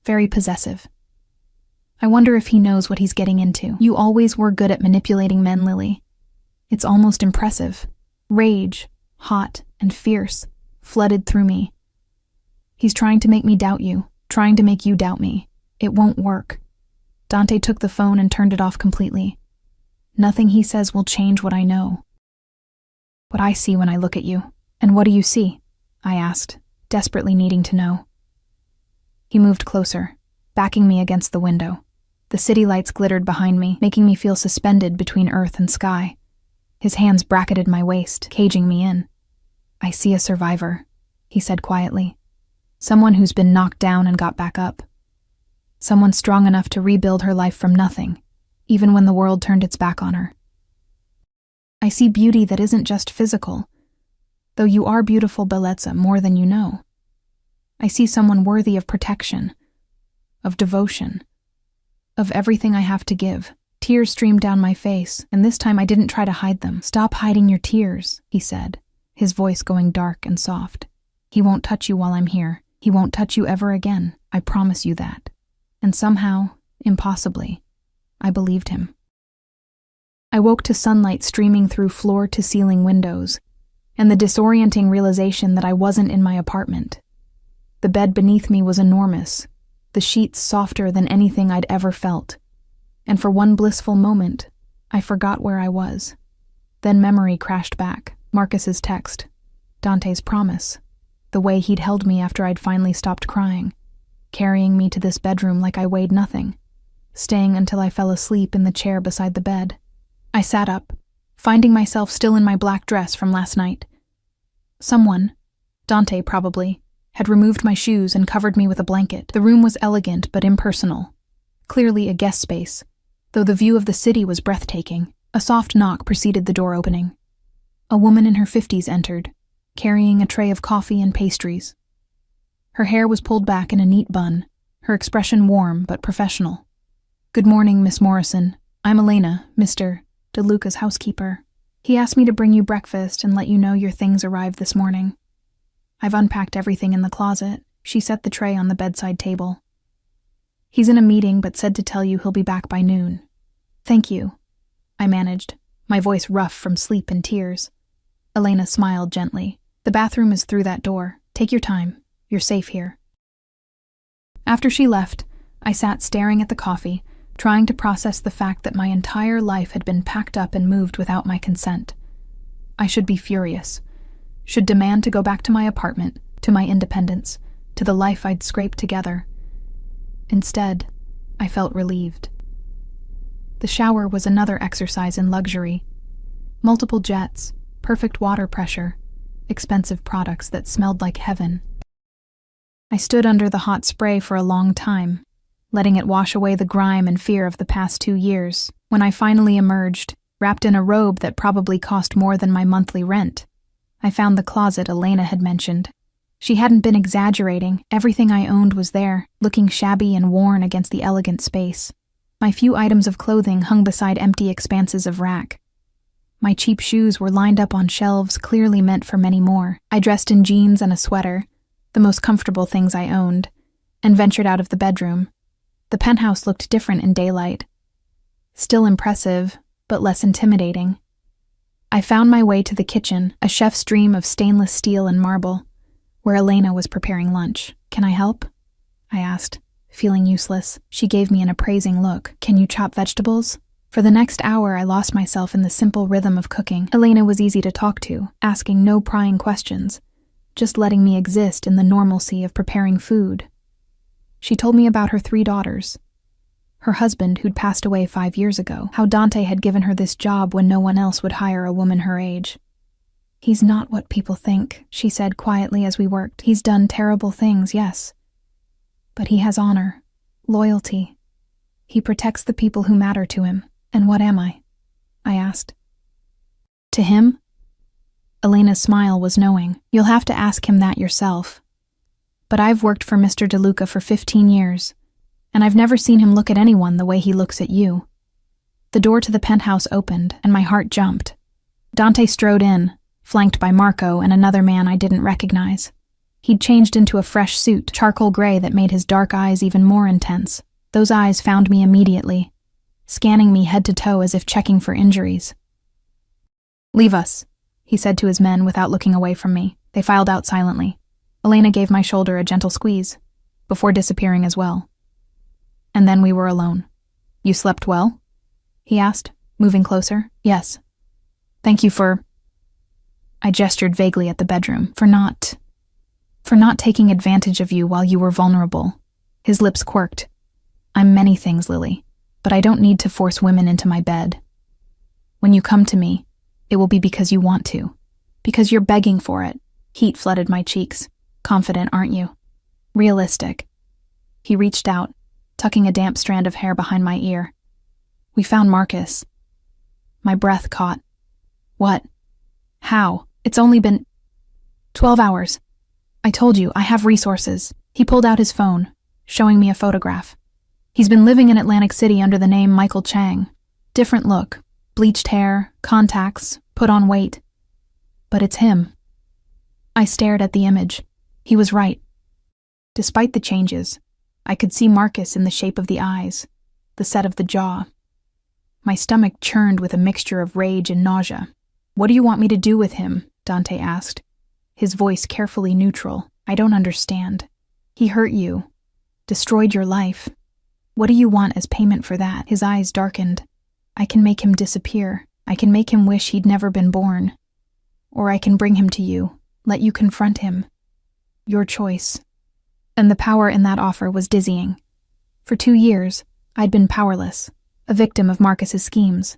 Very possessive. I wonder if he knows what he's getting into. You always were good at manipulating men, Lily. It's almost impressive. Rage, hot and fierce, flooded through me. He's trying to make me doubt you, trying to make you doubt me. It won't work. Dante took the phone and turned it off completely. Nothing he says will change what I know. What I see when I look at you. And what do you see? I asked, desperately needing to know. He moved closer, backing me against the window. The city lights glittered behind me, making me feel suspended between earth and sky. His hands bracketed my waist, caging me in. I see a survivor, he said quietly. Someone who's been knocked down and got back up. Someone strong enough to rebuild her life from nothing, even when the world turned its back on her. I see beauty that isn't just physical, though you are beautiful, Bellezza, more than you know. I see someone worthy of protection, of devotion, of everything I have to give. Tears streamed down my face, and this time I didn't try to hide them. Stop hiding your tears, he said, his voice going dark and soft. He won't touch you while I'm here. He won't touch you ever again. I promise you that. And somehow, impossibly, I believed him. I woke to sunlight streaming through floor-to-ceiling windows, and the disorienting realization that I wasn't in my apartment. The bed beneath me was enormous, the sheets softer than anything I'd ever felt. And for one blissful moment, I forgot where I was. Then memory crashed back. Marcus's text, Dante's promise, the way he'd held me after I'd finally stopped crying, carrying me to this bedroom like I weighed nothing, staying until I fell asleep in the chair beside the bed. I sat up, finding myself still in my black dress from last night. Someone, Dante probably, had removed my shoes and covered me with a blanket. The room was elegant but impersonal, clearly a guest space, though the view of the city was breathtaking. A soft knock preceded the door opening. A woman in her 50s entered, carrying a tray of coffee and pastries. Her hair was pulled back in a neat bun, her expression warm but professional. "Good morning, Miss Morrison. I'm Elena, Mr. DeLuca's housekeeper. He asked me to bring you breakfast and let you know your things arrived this morning. I've unpacked everything in the closet." She set the tray on the bedside table. "He's in a meeting but said to tell you he'll be back by noon." "Thank you," I managed, my voice rough from sleep and tears. Elena smiled gently. "The bathroom is through that door. Take your time. You're safe here." After she left, I sat staring at the coffee, trying to process the fact that my entire life had been packed up and moved without my consent. I should be furious. Should demand to go back to my apartment, to my independence, to the life I'd scraped together. Instead, I felt relieved. The shower was another exercise in luxury. Multiple jets, perfect water pressure, expensive products that smelled like heaven. I stood under the hot spray for a long time, letting it wash away the grime and fear of the past 2 years. When I finally emerged, wrapped in a robe that probably cost more than my monthly rent, I found the closet Elena had mentioned. She hadn't been exaggerating. Everything I owned was there, looking shabby and worn against the elegant space. My few items of clothing hung beside empty expanses of rack. My cheap shoes were lined up on shelves clearly meant for many more. I dressed in jeans and a sweater, the most comfortable things I owned, and ventured out of the bedroom. The penthouse looked different in daylight. Still impressive, but less intimidating. I found my way to the kitchen, a chef's dream of stainless steel and marble, where Elena was preparing lunch. "Can I help?" I asked, feeling useless. She gave me an appraising look. "Can you chop vegetables?" For the next hour, I lost myself in the simple rhythm of cooking. Elena was easy to talk to, asking no prying questions, just letting me exist in the normalcy of preparing food. She told me about her 3 daughters, her husband who'd passed away 5 years ago, how Dante had given her this job when no one else would hire a woman her age. "He's not what people think," she said quietly as we worked. "He's done terrible things, yes. But he has honor, loyalty. He protects the people who matter to him." "And what am I?" I asked. "To him?" Elena's smile was knowing. "You'll have to ask him that yourself. But I've worked for Mr. DeLuca for 15 years, and I've never seen him look at anyone the way he looks at you." The door to the penthouse opened, and my heart jumped. Dante strode in, flanked by Marco and another man I didn't recognize. He'd changed into a fresh suit, charcoal gray that made his dark eyes even more intense. Those eyes found me immediately, scanning me head to toe as if checking for injuries. "Leave us," he said to his men without looking away from me. They filed out silently. Elena gave my shoulder a gentle squeeze, before disappearing as well. And then we were alone. "You slept well?" he asked, moving closer. "Yes. Thank you for..." I gestured vaguely at the bedroom. For not taking advantage of you while you were vulnerable." His lips quirked. "I'm many things, Lily, but I don't need to force women into my bed. When you come to me, it will be because you want to, because you're begging for it." Heat flooded my cheeks. "Confident, aren't you?" "Realistic." He reached out, tucking a damp strand of hair behind my ear. "We found Marcus." My breath caught. "What? How? It's only been 12 hours. I told you, I have resources." He pulled out his phone, showing me a photograph. "He's been living in Atlantic City under the name Michael Chang. Different look, bleached hair, contacts, put on weight. But it's him." I stared at the image. He was right. Despite the changes, I could see Marcus in the shape of the eyes, the set of the jaw. My stomach churned with a mixture of rage and nausea. "What do you want me to do with him?" Dante asked, his voice carefully neutral. "I don't understand." He hurt you, destroyed your life. What do you want as payment for that? His eyes darkened. I can make him disappear. I can make him wish he'd never been born. Or I can bring him to you, let you confront him. Your choice. And the power in that offer was dizzying. For 2 years, I'd been powerless, a victim of Marcus's schemes.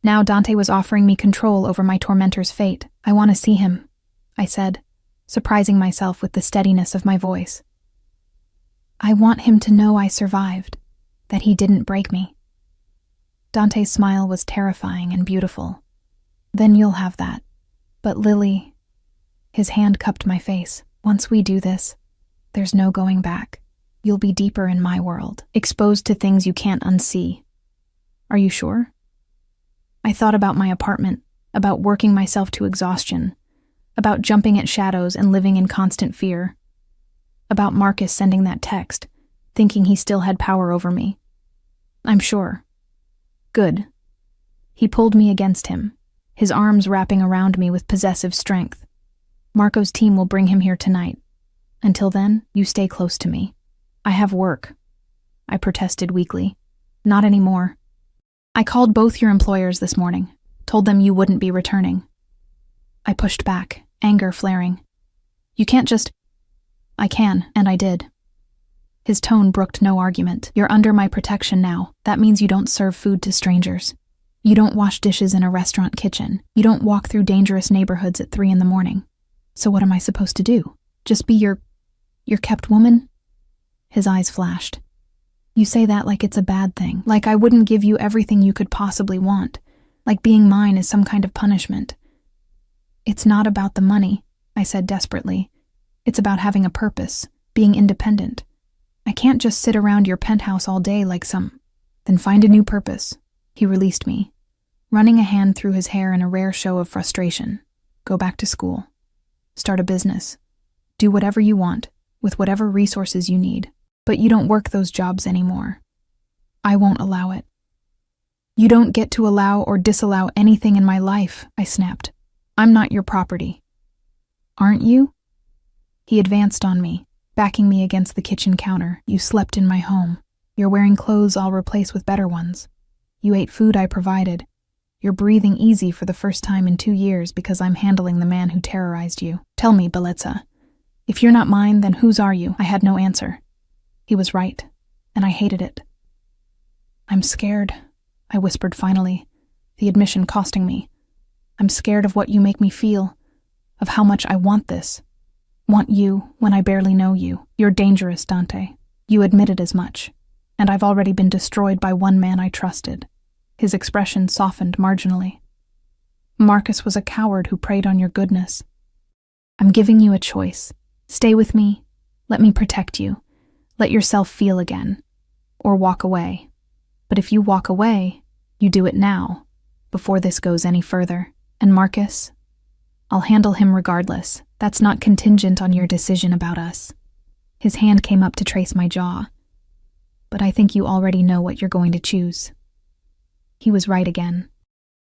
Now Dante was offering me control over my tormentor's fate. I want to see him, I said, surprising myself with the steadiness of my voice. I want him to know I survived, that he didn't break me. Dante's smile was terrifying and beautiful. Then you'll have that. But Lily, his hand cupped my face. Once we do this, there's no going back. You'll be deeper in my world, exposed to things you can't unsee. Are you sure? I thought about my apartment, about working myself to exhaustion, about jumping at shadows and living in constant fear, about Marcus sending that text, thinking he still had power over me. I'm sure. Good. He pulled me against him, his arms wrapping around me with possessive strength. Marco's team will bring him here tonight. Until then, you stay close to me. I have work. I protested weakly. Not anymore. I called both your employers this morning, told them you wouldn't be returning. I pushed back, anger flaring. You can't just... I can, and I did. His tone brooked no argument. You're under my protection now. That means you don't serve food to strangers. You don't wash dishes in a restaurant kitchen. You don't walk through dangerous neighborhoods at 3 a.m. So what am I supposed to do? Just be your kept woman? His eyes flashed. You say that like it's a bad thing, like I wouldn't give you everything you could possibly want, like being mine is some kind of punishment. It's not about the money, I said desperately. It's about having a purpose, being independent. I can't just sit around your penthouse all day like some... Then find a new purpose. He released me, running a hand through his hair in a rare show of frustration. Go back to school. Start a business. Do whatever you want, with whatever resources you need. But you don't work those jobs anymore. I won't allow it. You don't get to allow or disallow anything in my life, I snapped. I'm not your property. Aren't you? He advanced on me, backing me against the kitchen counter. You slept in my home. You're wearing clothes I'll replace with better ones. You ate food I provided. You're breathing easy for the first time in 2 years because I'm handling the man who terrorized you. Tell me, Bellezza. If you're not mine, then whose are you? I had no answer. He was right, and I hated it. I'm scared, I whispered finally, the admission costing me. I'm scared of what you make me feel, of how much I want this. Want you when I barely know you. You're dangerous, Dante. You admitted as much, and I've already been destroyed by one man I trusted. His expression softened marginally. Marcus was a coward who preyed on your goodness. I'm giving you a choice. Stay with me. Let me protect you. Let yourself feel again, or walk away. But if you walk away, you do it now, before this goes any further. And Marcus, I'll handle him regardless. That's not contingent on your decision about us. His hand came up to trace my jaw. But I think you already know what you're going to choose. He was right again.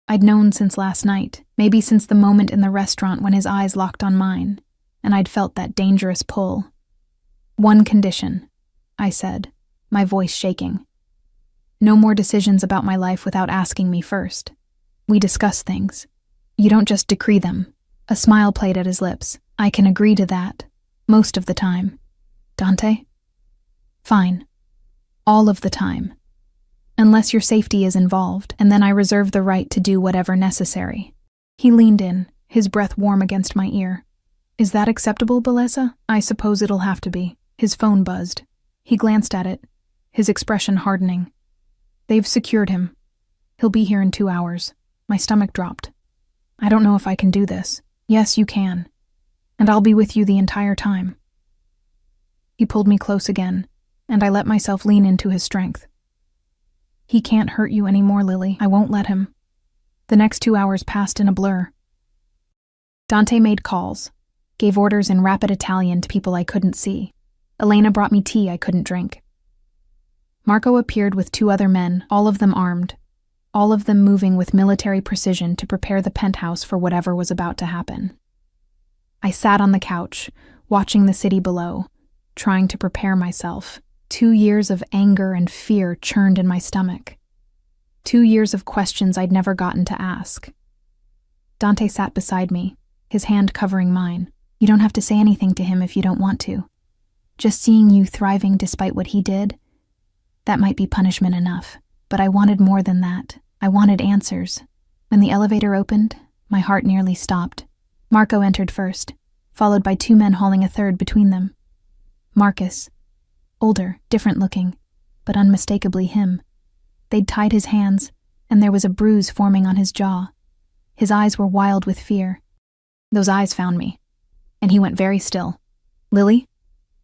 I'd known since last night, maybe since the moment in the restaurant when his eyes locked on mine, and I'd felt that dangerous pull. One condition, I said, my voice shaking. No more decisions about my life without asking me first. We discuss things. You don't just decree them. A smile played at his lips. I can agree to that. Most of the time. Dante? Fine. All of the time. Unless your safety is involved, and then I reserve the right to do whatever necessary. He leaned in, his breath warm against my ear. Is that acceptable, Bellezza? I suppose it'll have to be. His phone buzzed. He glanced at it, his expression hardening. They've secured him. He'll be here in 2 hours. My stomach dropped. I don't know if I can do this. Yes, you can. And I'll be with you the entire time. He pulled me close again, and I let myself lean into his strength. He can't hurt you anymore, Lily. I won't let him. The next 2 hours passed in a blur. Dante made calls, gave orders in rapid Italian to people I couldn't see. Elena brought me tea I couldn't drink. Marco appeared with 2 other men, all of them armed, all of them moving with military precision to prepare the penthouse for whatever was about to happen. I sat on the couch, watching the city below, trying to prepare myself. 2 years of anger and fear churned in my stomach. 2 years of questions I'd never gotten to ask. Dante sat beside me, his hand covering mine. You don't have to say anything to him if you don't want to. Just seeing you thriving despite what he did, that might be punishment enough. But I wanted more than that. I wanted answers. When the elevator opened, my heart nearly stopped. Marco entered first, followed by 2 men hauling a third between them. Marcus. Older, different looking, but unmistakably him. They'd tied his hands, and there was a bruise forming on his jaw. His eyes were wild with fear. Those eyes found me, and he went very still. Lily?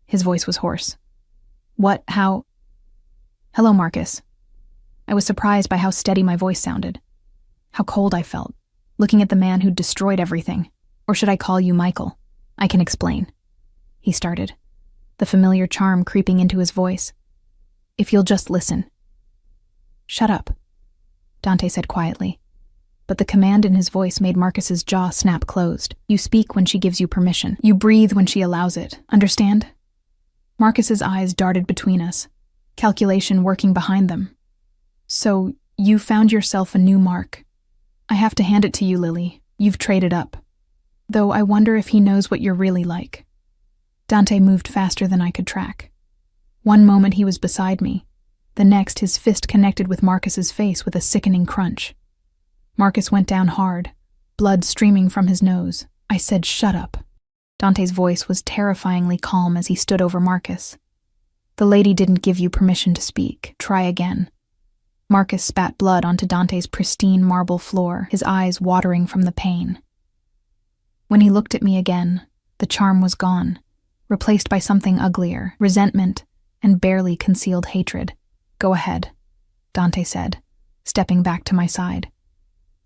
His voice was hoarse. What? How? Hello, Marcus. I was surprised by how steady my voice sounded. How cold I felt, looking at the man who'd destroyed everything. Or should I call you Michael? I can explain. He started, the familiar charm creeping into his voice. If you'll just listen. Shut up, Dante said quietly. But the command in his voice made Marcus's jaw snap closed. You speak when she gives you permission. You breathe when she allows it. Understand? Marcus's eyes darted between us, calculation working behind them. So, you found yourself a new mark. I have to hand it to you, Lily. You've traded up. Though I wonder if he knows what you're really like. Dante moved faster than I could track. One moment he was beside me. The next, his fist connected with Marcus's face with a sickening crunch. Marcus went down hard, blood streaming from his nose. I said, shut up. Dante's voice was terrifyingly calm as he stood over Marcus. The lady didn't give you permission to speak. Try again. Marcus spat blood onto Dante's pristine marble floor, his eyes watering from the pain. When he looked at me again, the charm was gone, replaced by something uglier, resentment, and barely concealed hatred. Go ahead, Dante said, stepping back to my side.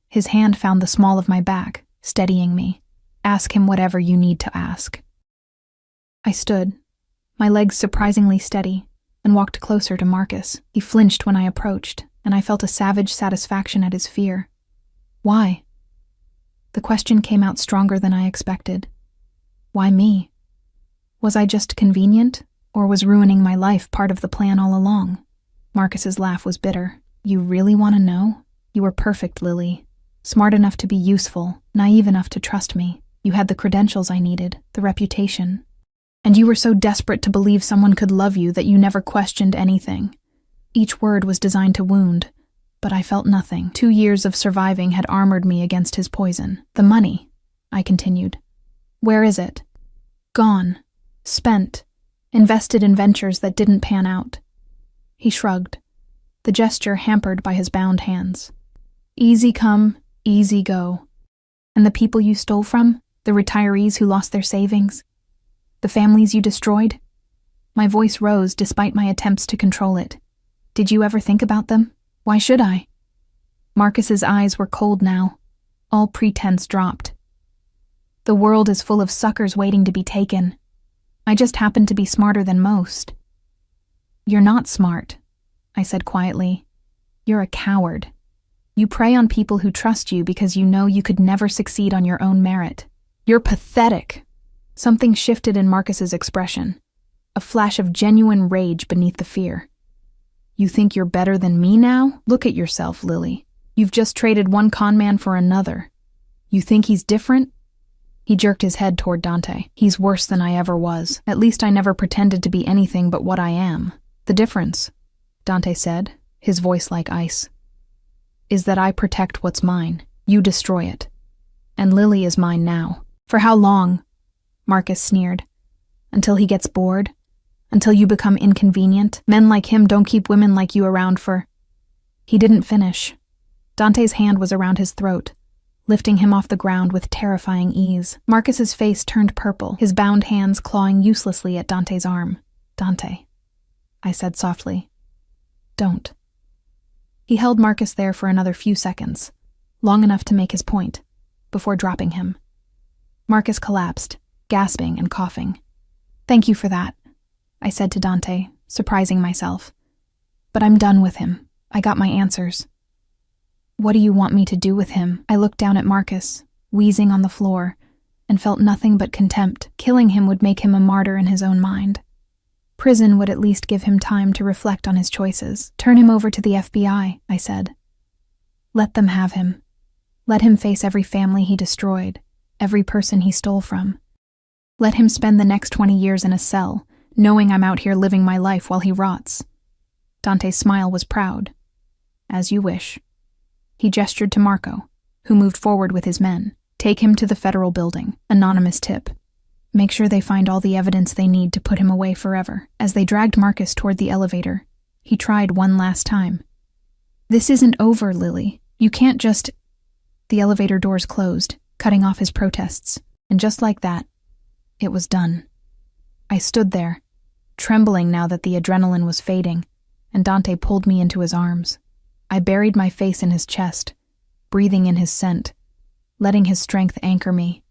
His hand found the small of my back, steadying me. Ask him whatever you need to ask. I stood, my legs surprisingly steady, and walked closer to Marcus. He flinched when I approached, and I felt a savage satisfaction at his fear. Why? The question came out stronger than I expected. Why me? Was I just convenient, or was ruining my life part of the plan all along? Marcus's laugh was bitter. You really want to know? You were perfect, Lily. Smart enough to be useful, naive enough to trust me. You had the credentials I needed, the reputation. And you were so desperate to believe someone could love you that you never questioned anything. Each word was designed to wound, but I felt nothing. 2 years of surviving had armored me against his poison. The money, I continued. Where is it? Gone. Spent. Invested in ventures that didn't pan out. He shrugged, the gesture hampered by his bound hands. Easy come, easy go. And the people you stole from? The retirees who lost their savings? The families you destroyed? My voice rose despite my attempts to control it. Did you ever think about them? Why should I? Marcus's eyes were cold now. All pretense dropped. The world is full of suckers waiting to be taken. I just happen to be smarter than most. You're not smart, I said quietly. You're a coward. You prey on people who trust you because you know you could never succeed on your own merit. You're pathetic. Something shifted in Marcus's expression, a flash of genuine rage beneath the fear. You think you're better than me now? Look at yourself, Lily. You've just traded one con man for another. You think he's different? He jerked his head toward Dante. He's worse than I ever was. At least I never pretended to be anything but what I am. The difference, Dante said, his voice like ice, is that I protect what's mine. You destroy it. And Lily is mine now. For how long? Marcus sneered. Until he gets bored? Until you become inconvenient? Men like him don't keep women like you around for... He didn't finish. Dante's hand was around his throat, lifting him off the ground with terrifying ease. Marcus's face turned purple, his bound hands clawing uselessly at Dante's arm. Dante, I said softly. Don't. He held Marcus there for another few seconds, long enough to make his point, before dropping him. Marcus collapsed, gasping and coughing. Thank you for that, I said to Dante, surprising myself. But I'm done with him. I got my answers. What do you want me to do with him? I looked down at Marcus, wheezing on the floor, and felt nothing but contempt. Killing him would make him a martyr in his own mind. Prison would at least give him time to reflect on his choices. Turn him over to the FBI, I said. Let them have him. Let him face every family he destroyed, every person he stole from. Let him spend the next 20 years in a cell, knowing I'm out here living my life while he rots. Dante's smile was proud. As you wish. He gestured to Marco, who moved forward with his men. Take him to the federal building. Anonymous tip. Make sure they find all the evidence they need to put him away forever. As they dragged Marcus toward the elevator, he tried one last time. This isn't over, Lily. You can't just... The elevator doors closed, cutting off his protests. And just like that, it was done. I stood there, trembling now that the adrenaline was fading, and Dante pulled me into his arms. I buried my face in his chest, breathing in his scent, letting his strength anchor me.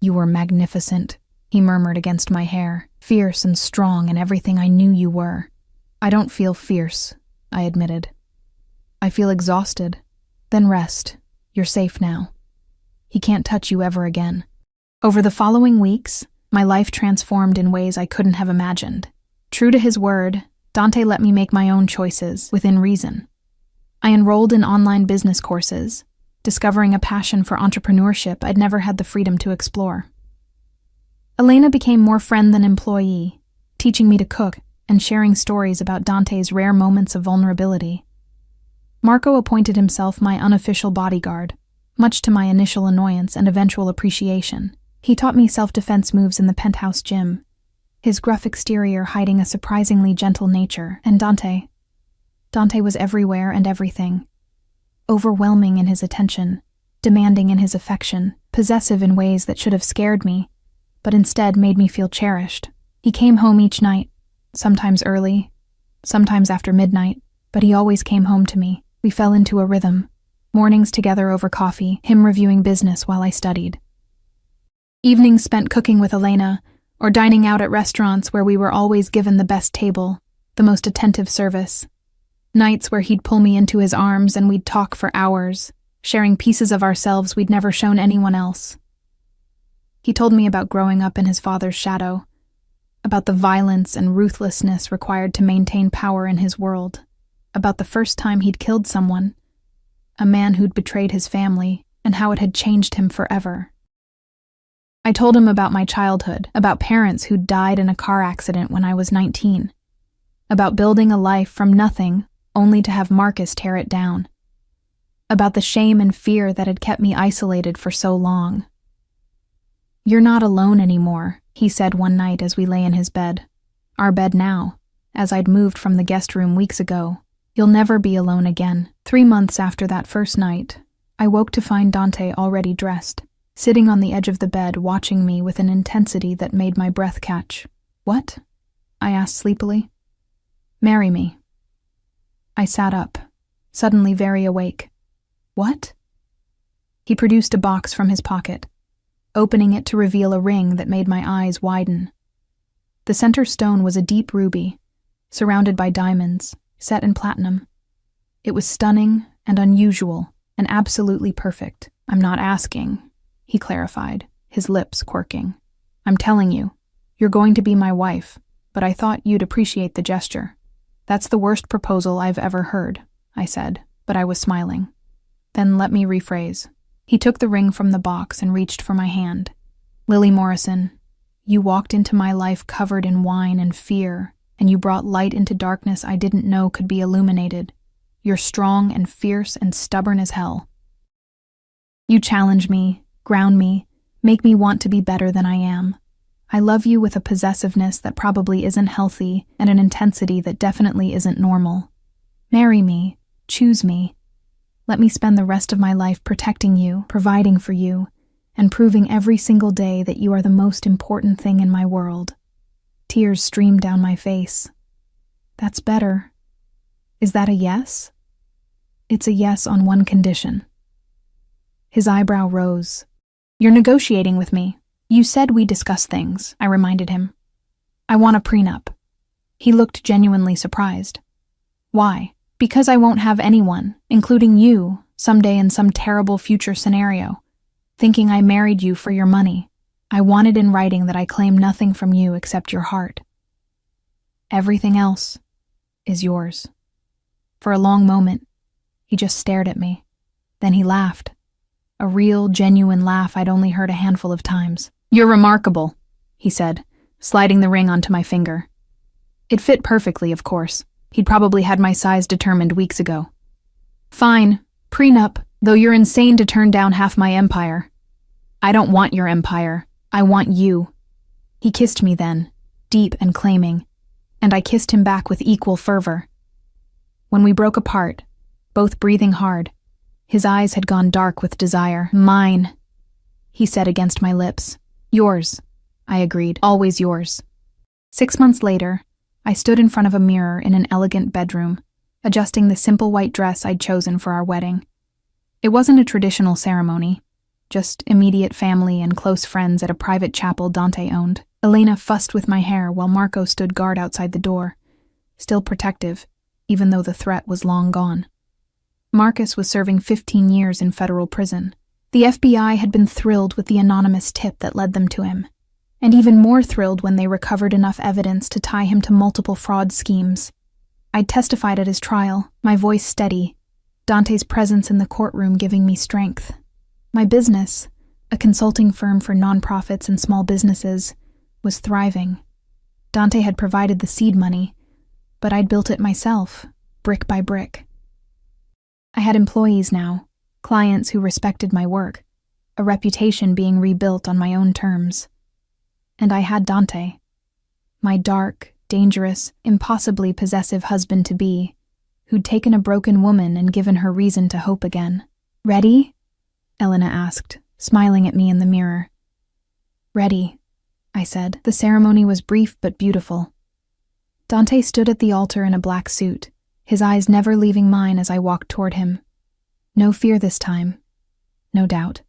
You were magnificent, he murmured against my hair, fierce and strong and everything I knew you were. I don't feel fierce, I admitted. I feel exhausted. Then rest. You're safe now. He can't touch you ever again. Over the following weeks, my life transformed in ways I couldn't have imagined. True to his word, Dante let me make my own choices, within reason. I enrolled in online business courses, discovering a passion for entrepreneurship I'd never had the freedom to explore. Elena became more friend than employee, teaching me to cook and sharing stories about Dante's rare moments of vulnerability. Marco appointed himself my unofficial bodyguard, much to my initial annoyance and eventual appreciation. He taught me self-defense moves in the penthouse gym, his gruff exterior hiding a surprisingly gentle nature, and Dante was everywhere and everything. Overwhelming in his attention, demanding in his affection, possessive in ways that should have scared me, but instead made me feel cherished. He came home each night, sometimes early, sometimes after midnight, but he always came home to me. We fell into a rhythm, mornings together over coffee, him reviewing business while I studied. Evenings spent cooking with Elena, or dining out at restaurants where we were always given the best table, the most attentive service. Nights where he'd pull me into his arms and we'd talk for hours, sharing pieces of ourselves we'd never shown anyone else. He told me about growing up in his father's shadow, about the violence and ruthlessness required to maintain power in his world, about the first time he'd killed someone, a man who'd betrayed his family, and how it had changed him forever. I told him about my childhood, about parents who'd died in a car accident when I was 19, about building a life from nothing only to have Marcus tear it down, about the shame and fear that had kept me isolated for so long. You're not alone anymore, he said one night as we lay in his bed. Our bed now, as I'd moved from the guest room weeks ago. You'll never be alone again. 3 months after that first night, I woke to find Dante already dressed, sitting on the edge of the bed watching me with an intensity that made my breath catch. What? I asked sleepily. Marry me. I sat up, suddenly very awake. What? He produced a box from his pocket, opening it to reveal a ring that made my eyes widen. The center stone was a deep ruby, surrounded by diamonds, set in platinum. It was stunning and unusual and absolutely perfect. I'm not asking, he clarified, his lips quirking. I'm telling you, you're going to be my wife, but I thought you'd appreciate the gesture. That's the worst proposal I've ever heard, I said, but I was smiling. Then let me rephrase. He took the ring from the box and reached for my hand. Lily Morrison, you walked into my life covered in wine and fear, and you brought light into darkness I didn't know could be illuminated. You're strong and fierce and stubborn as hell. You challenge me, ground me, make me want to be better than I am. I love you with a possessiveness that probably isn't healthy and an intensity that definitely isn't normal. Marry me, choose me. Let me spend the rest of my life protecting you, providing for you, and proving every single day that you are the most important thing in my world. Tears streamed down my face. That's better. Is that a yes? It's a yes on one condition. His eyebrow rose. You're negotiating with me. You said we discuss things, I reminded him. I want a prenup. He looked genuinely surprised. Why? Because I won't have anyone, including you, someday in some terrible future scenario, thinking I married you for your money. I wanted in writing that I claim nothing from you except your heart. Everything else is yours." For a long moment, he just stared at me. Then he laughed. A real, genuine laugh I'd only heard a handful of times. "You're remarkable," he said, sliding the ring onto my finger. It fit perfectly, of course. He'd probably had my size determined weeks ago. "Fine, prenup, though you're insane to turn down half my empire." "I don't want your empire. I want you." He kissed me then, deep and claiming, and I kissed him back with equal fervor. When we broke apart, both breathing hard, his eyes had gone dark with desire. "Mine," he said against my lips. "Yours," I agreed, "always yours." 6 months later, I stood in front of a mirror in an elegant bedroom, adjusting the simple white dress I'd chosen for our wedding. It wasn't a traditional ceremony, just immediate family and close friends at a private chapel Dante owned. Elena fussed with my hair while Marco stood guard outside the door, still protective, even though the threat was long gone. Marcus was serving 15 years in federal prison. The FBI had been thrilled with the anonymous tip that led them to him, and even more thrilled when they recovered enough evidence to tie him to multiple fraud schemes. I'd testified at his trial, my voice steady, Dante's presence in the courtroom giving me strength. My business, a consulting firm for nonprofits and small businesses, was thriving. Dante had provided the seed money, but I'd built it myself, brick by brick. I had employees now, clients who respected my work, a reputation being rebuilt on my own terms. And I had Dante, my dark, dangerous, impossibly possessive husband-to-be, who'd taken a broken woman and given her reason to hope again. "Ready?" Elena asked, smiling at me in the mirror. "Ready," I said. The ceremony was brief but beautiful. Dante stood at the altar in a black suit, his eyes never leaving mine as I walked toward him. No fear this time, no doubt.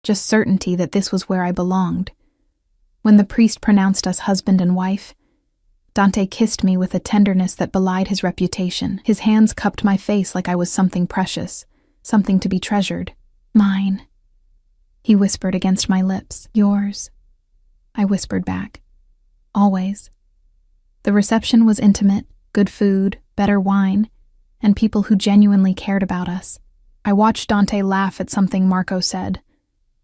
Just certainty that this was where I belonged. When the priest pronounced us husband and wife, Dante kissed me with a tenderness that belied his reputation. His hands cupped my face like I was something precious, something to be treasured. "Mine," he whispered against my lips. "Yours," I whispered back. "Always." The reception was intimate, good food, better wine, and people who genuinely cared about us. I watched Dante laugh at something Marco said,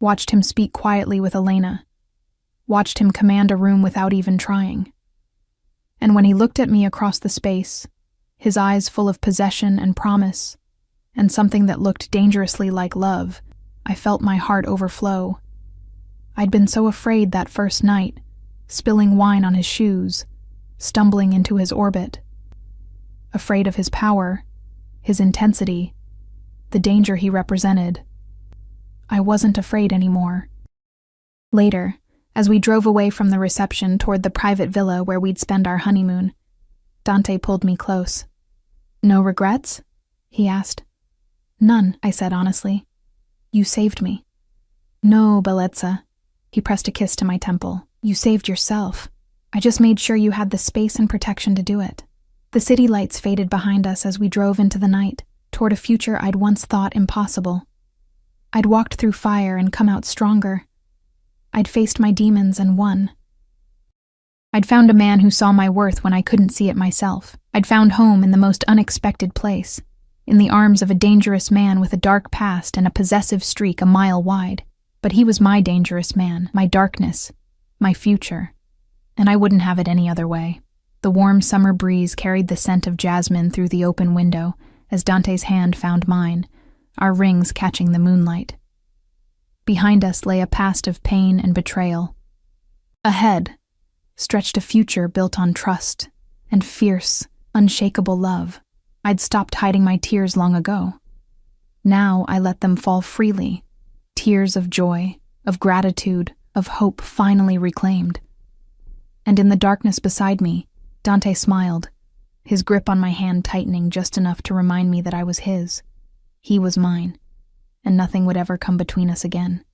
watched him speak quietly with Elena, watched him command a room without even trying. And when he looked at me across the space, his eyes full of possession and promise, and something that looked dangerously like love, I felt my heart overflow. I'd been so afraid that first night, spilling wine on his shoes, stumbling into his orbit. Afraid of his power, his intensity, the danger he represented. I wasn't afraid anymore. Later, as we drove away from the reception toward the private villa where we'd spend our honeymoon, Dante pulled me close. "No regrets?" he asked. "None," I said honestly. "You saved me." "No, bellezza." He pressed a kiss to my temple. "You saved yourself. I just made sure you had the space and protection to do it." The city lights faded behind us as we drove into the night, toward a future I'd once thought impossible. I'd walked through fire and come out stronger. I'd faced my demons and won. I'd found a man who saw my worth when I couldn't see it myself. I'd found home in the most unexpected place, in the arms of a dangerous man with a dark past and a possessive streak a mile wide. But he was my dangerous man, my darkness, my future, and I wouldn't have it any other way. The warm summer breeze carried the scent of jasmine through the open window as Dante's hand found mine, our rings catching the moonlight. Behind us lay a past of pain and betrayal. Ahead stretched a future built on trust and fierce, unshakable love. I'd stopped hiding my tears long ago. Now I let them fall freely, tears of joy, of gratitude, of hope finally reclaimed. And in the darkness beside me, Dante smiled, his grip on my hand tightening just enough to remind me that I was his. He was mine, and nothing would ever come between us again.